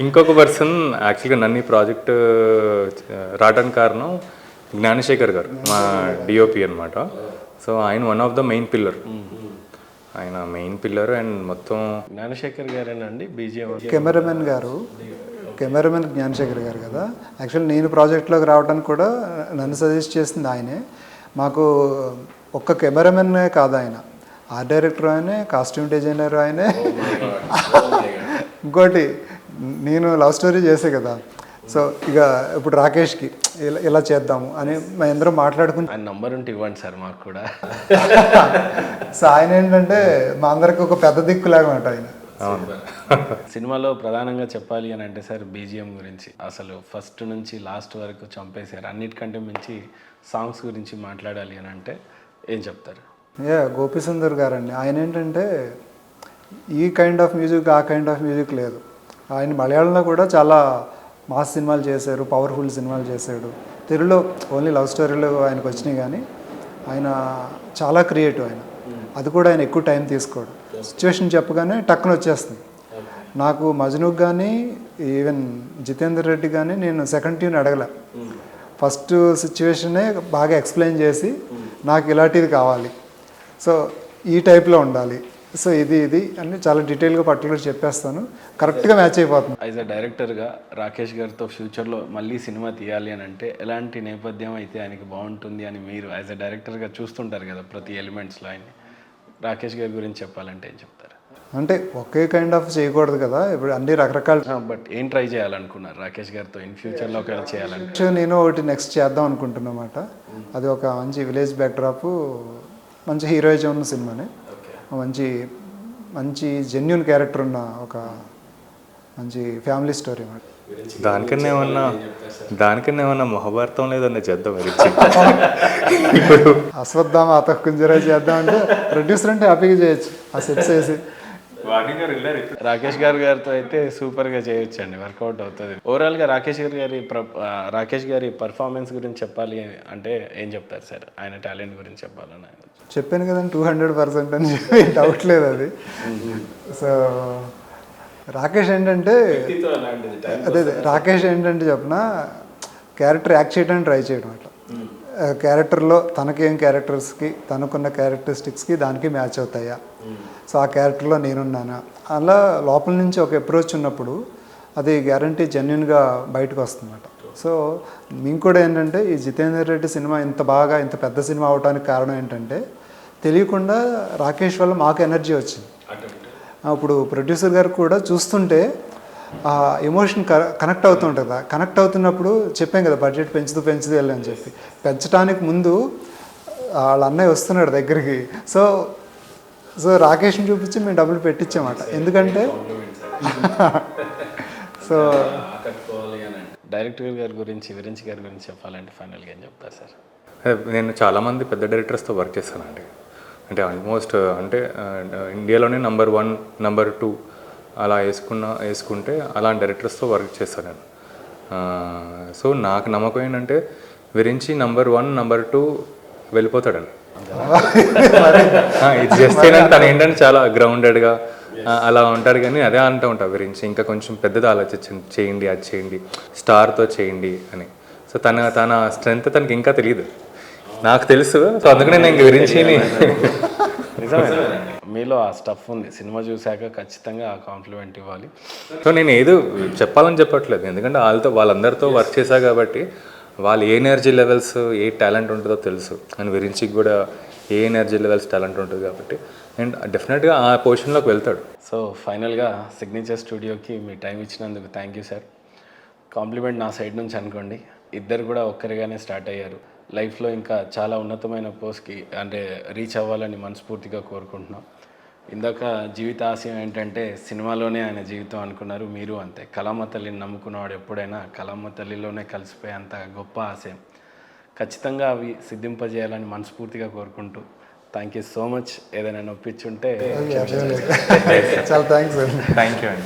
ఇంకొక పర్సన్ యాక్చువల్గా నన్ను ఈ ప్రాజెక్ట్ రావడానికి కారణం జ్ఞానశేఖర్ గారు, మా డిఓపి అనమాట. సో ఆయన one of the main pillar, ఆయన మెయిన్ పిల్లర్. అండ్ మొత్తం జ్ఞానశేఖర్ గారేనండి బీజిఎం కెమెరామెన్ గారు, కెమెరామెన్ జ్ఞానశేఖర్ గారు కదా. యాక్చువల్లీ నేను ప్రాజెక్ట్లోకి రావడానికి కూడా నన్ను సజెస్ట్ చేసింది ఆయనే. మాకు ఒక్క కెమెరామెన్నే కాదు, ఆయన ఆర్ట్ డైరెక్టర్ ఆయనే, కాస్ట్యూమ్ డిజైనర్ ఆయనే. ఇంకోటి నేను లవ్ స్టోరీ చేసే కదా, సో ఇక ఇప్పుడు రాకేష్కి ఇలా చేద్దాము అని మేము అందరం మాట్లాడుకుని ఆయన నంబర్ ఉంటే ఇవ్వండి సార్ మాకు కూడా. సో ఆయన ఏంటంటే మా అందరికి ఒక పెద్ద దిక్కులాగా మాట ఆయన. సినిమాలో ప్రధానంగా చెప్పాలి అని అంటే సార్ బీజిఎం గురించి అసలు ఫస్ట్ నుంచి లాస్ట్ వరకు చంపేశారు. అన్నిటికంటే మించి సాంగ్స్ గురించి మాట్లాడాలి అని అంటే ఏం చెప్తారు? గోపీసుందర్ గారండి, ఆయన ఏంటంటే ఈ కైండ్ ఆఫ్ మ్యూజిక్ ఆ కైండ్ ఆఫ్ మ్యూజిక్ లేదు. ఆయన మలయాళంలో కూడా చాలా మాస్ సినిమాలు చేశారు, పవర్ఫుల్ సినిమాలు చేశాడు. తెలుగులో ఓన్లీ లవ్ స్టోరీలు ఆయనకు వచ్చినాయి, కానీ ఆయన చాలా క్రియేటివ్. ఆయన అది కూడా ఆయన ఎక్కువ టైం తీసుకోడు. సిచ్యువేషన్ చెప్పగానే టక్కున వచ్చేస్తుంది. నాకు మజ్నుక్ కానీ ఈవెన్ జితేందర్ రెడ్డి కానీ నేను సెకండ్ ట్యూన్ అడగలే, ఫస్ట్ సిచ్యువేషనే బాగా ఎక్స్ప్లెయిన్ చేసి నాకు ఇలాంటిది కావాలి, సో ఈ టైప్లో ఉండాలి, సో ఇది అన్నీ చాలా డీటెయిల్గా పర్టికులర్ చెప్పేస్తాను, కరెక్ట్గా మ్యాచ్ అయిపోతుంది. యాజ్ అ డైరెక్టర్గా రాకేష్ గారితో ఫ్యూచర్లో మళ్ళీ సినిమా తీయాలి అని అంటే ఎలాంటి నేపథ్యం అయితే ఆయనకి బాగుంటుంది అని మీరు యాజ్ అ డైరెక్టర్గా చూస్తుంటారు కదా ప్రతి ఎలిమెంట్స్లో ఆయన్ని, రాకేష్ గారి గురించి చెప్పాలంటే ఏం చెప్తారు? అంటే ఒకే కైండ్ ఆఫ్ చేయకూడదు కదా, ఇప్పుడు అన్ని రకరకాల. బట్ ఏం ట్రై చేయాలనుకున్నారు రాకేష్ గారితో ఇన్ ఫ్యూచర్లో ఒకవేళ చేయాలంటే? నేను ఒకటి నెక్స్ట్ చేద్దాం అనుకుంటున్నమాట. అది ఒక మంచి విలేజ్ బ్యాక్డ్రాప్, మంచి హీరోయిజం ఉన్న సినిమానే, మంచి మంచి జెన్యున్ క్యారెక్టర్ ఉన్న ఒక మంచి ఫ్యామిలీ స్టోరీ అన్నమాట. దానికన్నా ఏమన్నా మహాభారతం లేదన్నా చేద్దాం. అశ్వత్థామ అతకుంజరా చేద్దాం అంటే ప్రొడ్యూసర్ అంటే హ్యాపీగా చేయొచ్చు ఆ సెట్స్ వేసి. రాకేష్ గారితో అయితే సూపర్గా చేయొచ్చు అండి, వర్కౌట్ అవుతుంది. ఓవరాల్గా రాకేష్ గారి పర్ఫార్మెన్స్ గురించి చెప్పాలి అంటే ఏం చెప్తారు సార్? ఆయన టాలెంట్ గురించి చెప్పాలని చెప్పాను కదండి, 200% అని చెప్పి డౌట్ లేదు అది. సో రాకేష్ ఏంటంటే అదే రాకేష్ ఏంటంటే చెప్పిన క్యారెక్టర్ యాక్ట్ చేయడానికి ట్రై చేయడం అట్లా. క్యారెక్టర్లో తనకేం క్యారెక్టర్స్కి తనకున్న క్యారెక్టరిస్టిక్స్కి దానికి మ్యాచ్ అవుతాయా, సో ఆ క్యారెక్టర్లో నేనున్నానా, అలా లోపల నుంచి ఒక అప్రోచ్ ఉన్నప్పుడు అది గ్యారంటీ జెన్యున్గా బయటకు వస్తుందన్నమాట. సో మేము కూడా ఏంటంటే ఈ జితేందర్ రెడ్డి సినిమా ఇంత పెద్ద సినిమా అవడానికి కారణం ఏంటంటే తెలియకుండా రాకేష్ వల్ల మాకు ఎనర్జీ వచ్చింది. ఇప్పుడు ప్రొడ్యూసర్ గారు కూడా చూస్తుంటే ఆ ఎమోషన్ కనెక్ట్ అవుతుంటుంది కదా, కనెక్ట్ అవుతున్నప్పుడు చెప్పాం కదా బడ్జెట్ పెంచుతూ వెళ్ళి అని చెప్పి, పెంచడానికి ముందు వాళ్ళ అన్నయ్య వస్తున్నాడు దగ్గరికి. సో రాకేష్ని చూపించి మేము డబ్బులు పెట్టించామాట, ఎందుకంటే సో డైరెక్టర్ గారి గురించి చెప్పాలంటే ఫైనల్గా ఏం చెప్తారు సార్? నేను చాలామంది పెద్ద డైరెక్టర్స్తో వర్క్ చేస్తానండి. అంటే ఆల్మోస్ట్ అంటే ఇండియాలోనే నెంబర్ 1 నెంబర్ 2 అలా వేసుకుంటే అలాంటి డైరెక్టర్స్తో వర్క్ చేస్తాను నేను. సో నాకు నమ్మకం ఏంటంటే విరించి నెంబర్ 1 నెంబర్ 2 వెళ్ళిపోతాడని. ఇది చేస్తే తను ఏంటంటే చాలా గ్రౌండెడ్గా అలా ఉంటాడు, కానీ అదే అంటూ ఉంటా విరించి ఇంకా కొంచెం పెద్దది ఆలోచించండి, చేయండి, అది చేయండి, స్టార్తో చేయండి అని. సో తన స్ట్రెంగ్త్ తనకి ఇంకా తెలియదు, నాకు తెలుసు. సో అందుకనే నేను విరించి నిజమే మీలో ఆ స్టఫ్ ఉంది, సినిమా చూశాక ఖచ్చితంగా ఆ కాంప్లిమెంట్ ఇవ్వాలి. సో నేను ఏదో చెప్పాలని చెప్పట్లేదు, ఎందుకంటే వాళ్ళందరితో వర్క్ చేశా కాబట్టి వాళ్ళు ఏ ఎనర్జీ లెవెల్స్ ఏ టాలెంట్ ఉంటుందో తెలుసు అండ్ విరించికి కూడా ఏ ఎనర్జీ లెవెల్స్ టాలెంట్ ఉంటుంది కాబట్టి అండ్ డెఫినెట్గా ఆ పొజిషన్లోకి వెళ్తాడు. సో ఫైనల్గా సిగ్నేచర్ స్టూడియోకి మీ టైం ఇచ్చినందుకు థ్యాంక్ యూ సార్. కాంప్లిమెంట్ నా సైడ్ నుంచి అనుకోండి. ఇద్దరు కూడా ఒక్కరిగానే స్టార్ట్ అయ్యారు. లైఫ్లో ఇంకా చాలా ఉన్నతమైన పోస్ట్కి అంటే రీచ్ అవ్వాలని మనస్ఫూర్తిగా కోరుకుంటున్నాం. ఇందాక జీవిత ఆశయం ఏంటంటే సినిమాలోనే ఆయన జీవితం అనుకున్నారు. మీరు అంతే. కళామ తల్లిని నమ్ముకున్నవాడు ఎప్పుడైనా కళామ తల్లిలోనే కలిసిపోయేంత గొప్ప ఆశయం. ఖచ్చితంగా అవి సిద్ధింపజేయాలని మనస్ఫూర్తిగా కోరుకుంటూ థ్యాంక్ యూ సో మచ్. ఏదైనా నొప్పించుంటే చాలా థ్యాంక్స్ అండి. థ్యాంక్ యూ అండి.